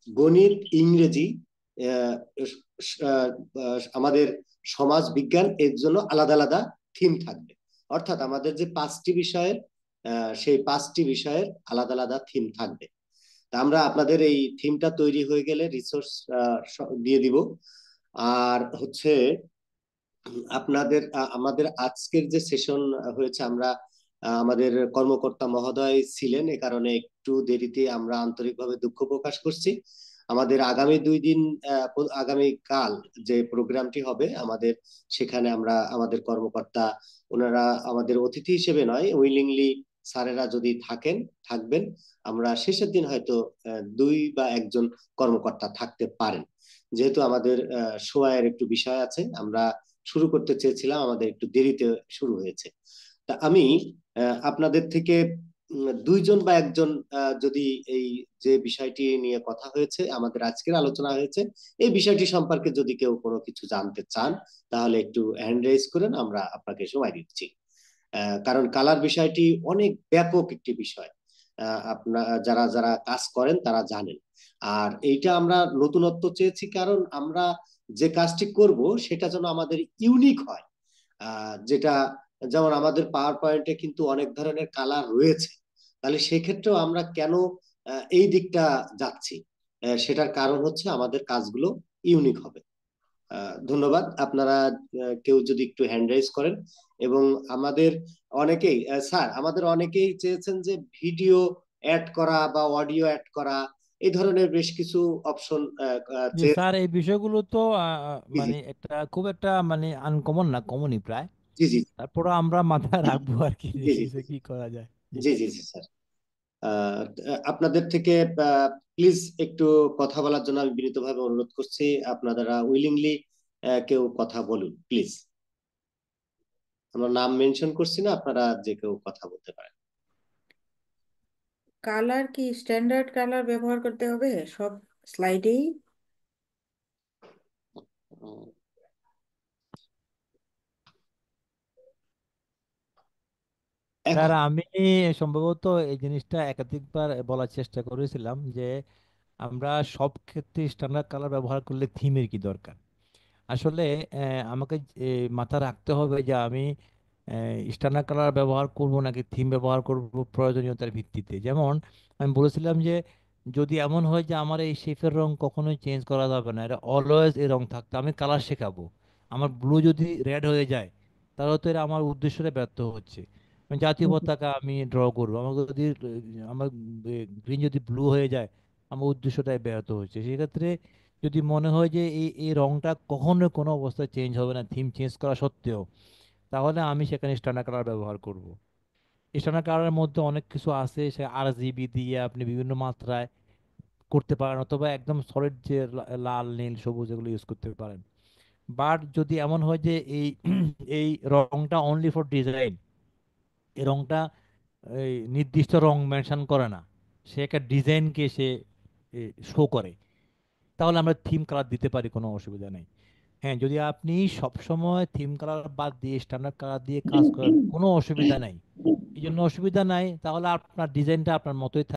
গণিত, ইংরেজি, আহ, আমাদের সমাজ বিজ্ঞান, এর জন্য আলাদা আলাদা থিম থাকবে। অর্থাৎ আমাদের যে 5টি বিষয়ের সেই 5টি বিষয়ের আলাদা আলাদা থিম থাকবে। তা আমরা আপনাদের এই থিমটা তৈরি হয়ে গেলে রিসোর্স দিয়ে দিব। আর হচ্ছে আপনাদের আমাদের আজকের যে সেশন হয়েছে, আমরা আমাদের কর্মকর্তা মহোদয় ছিলেন, এ কারণে একটু দেরিতে, আমরা আন্তরিকভাবে দুঃখ প্রকাশ করছি। আমাদের আগামী 2 দিন, আগামী কাল যে প্রোগ্রামটি হবে আমাদের, সেখানে আমরা আমাদের কর্মকর্তা, ওনারা আমাদের অতিথি হিসেবে নয়, উইলিংলি স্যারেরা যদি থাকবেন। আমরা শেষের দিন হয়তো 2 বা 1 জন কর্মকর্তা থাকতে পারেন। যেহেতু আমাদের সময়ের একটু বিষয় আছে, আমরা শুরু করতে চেয়েছিলাম, আমাদের একটু দেরিতে শুরু হয়েছে। তা আমি আপনাদের থেকে 2 জন বা 1 জন যদি এই যে বিষয়টি নিয়ে কথা হয়েছে, আমাদের আজকের আলোচনা হয়েছে, এই বিষয়টি সম্পর্কে যদি কেউ কোনো কিছু জানতে চান, তাহলে একটু হ্যান্ড রেজ করেন, আমরা আপনাকে সময় দিচ্ছি। কারণ কালার বিষয়টি অনেক ব্যাপক একটি বিষয়, আপনার যারা যারা কাজ করেন তারা জানেন। আর এইটা আমরা নতুনত্ব চেয়েছি, কারণ আমরা যে কাজটি করব সেটা যেন আমাদের ইউনিক হয়। যেটা, যেমন আমাদের পাওয়ার পয়েন্টে কিন্তু অনেক ধরনের কালার রয়েছে, তাহলে সেক্ষেত্রেও আমরা কেন এই দিকটা যাচ্ছি, সেটার কারণ হচ্ছে আমাদের কাজগুলো ইউনিক হবে। ধন্যবাদ। আপনারা কেউ যদি একটু হ্যান্ড রাইজ করেন। এবং আমাদের অনেকেই, স্যার, আমাদের অনেকেই চেয়েছেন যে ভিডিও অ্যাড করা বা অডিও অ্যাড করা, এই ধরনের বেশ কিছু অপশন যে চেয়ে। স্যার এই বিষয়গুলো তো জি জি মানে একটা খুব একটা মানে আনকমন না, কমনই প্রায়। জি জি তারপরে আমরা মাথায় রাখবো আর কি, জি দেখি জি যে কি করা যায়। জি। জি জি জি স্যার। আহ, আপনাদের থেকে প্লিজ একটু কথা বলার জন্য আমি বিনীতভাবে অনুরোধ করছি। আপনারা উইলিংলি কেউ কথা বলুন প্লিজ। আমরা নাম মেনশন করছি না, আপনারা যে কেউ কথা বলতে পারেন। কালার কি স্ট্যান্ডার্ড কালার ব্যবহার করতে হবে সব স্লাইডেই? উম, স্যার এখন আমি সম্ভবত এই জিনিসটা একাধিকবার বলার চেষ্টা করেছিলাম যে আমরা সব ক্ষেত্রে স্ট্যান্ডার্ড কালার ব্যবহার করলে থিমের কি দরকার। আসলে আমাকে মাথা রাখতে হবে যে আমি স্ট্যান্ডার্ড কালার ব্যবহার করব নাকি থিম ব্যবহার করব প্রয়োজনীয়তার ভিত্তিতে। যেমন আমি বলেছিলাম যে যদি এমন হয় যে আমার এই শেফের রং কখনোই চেঞ্জ করা যাবে না, এটা অলওয়েজ এই রং থাকতে, আমি কালার শেখাবো, আমার ব্লু যদি রেড হয়ে যায় তাহলে তো এটা আমার উদ্দেশ্যটা ব্যর্থ হচ্ছে। আমি জাতীয় পতাকা আমি ড্র করবো, আমার যদি আমার গ্রিন যদি ব্লু হয়ে যায় আমার উদ্দেশ্যটাই ব্যাহত হচ্ছে। সেক্ষেত্রে যদি মনে হয় যে এই এই রংটা কখনো কোনো অবস্থায় চেঞ্জ হবে না থিম চেঞ্জ করা সত্ত্বেও, তাহলে আমি সেখানে স্ট্যান্ডার্ড কালার ব্যবহার করব। স্ট্যান্ডার্ড কালারের মধ্যে অনেক কিছু আছে, সে RGB দিয়ে আপনি বিভিন্ন মাত্রায় করতে পারেন, অথবা একদম সলিড যে লাল নীল সবুজ এগুলো ইউজ করতে পারেন। বাট যদি এমন হয় যে এই এই রংটা অনলি ফর ডিজাইন, এই রংটা এই নির্দিষ্ট রং মেনশন করে না, সে একটা ডিজাইনকে সে শো করে, তাহলে আমরা থিম কালার দিতে পারি, কোনো অসুবিধা নেই। হ্যাঁ, যদি আপনি সবসময় থিম কালার বাদ দিয়ে স্ট্যান্ডার্ড কালার দিয়ে কাজ করেন কোনো অসুবিধা নাই। এই জন্য অসুবিধা নাই, তাহলে আপনার ডিজাইনটা আপনার মতোই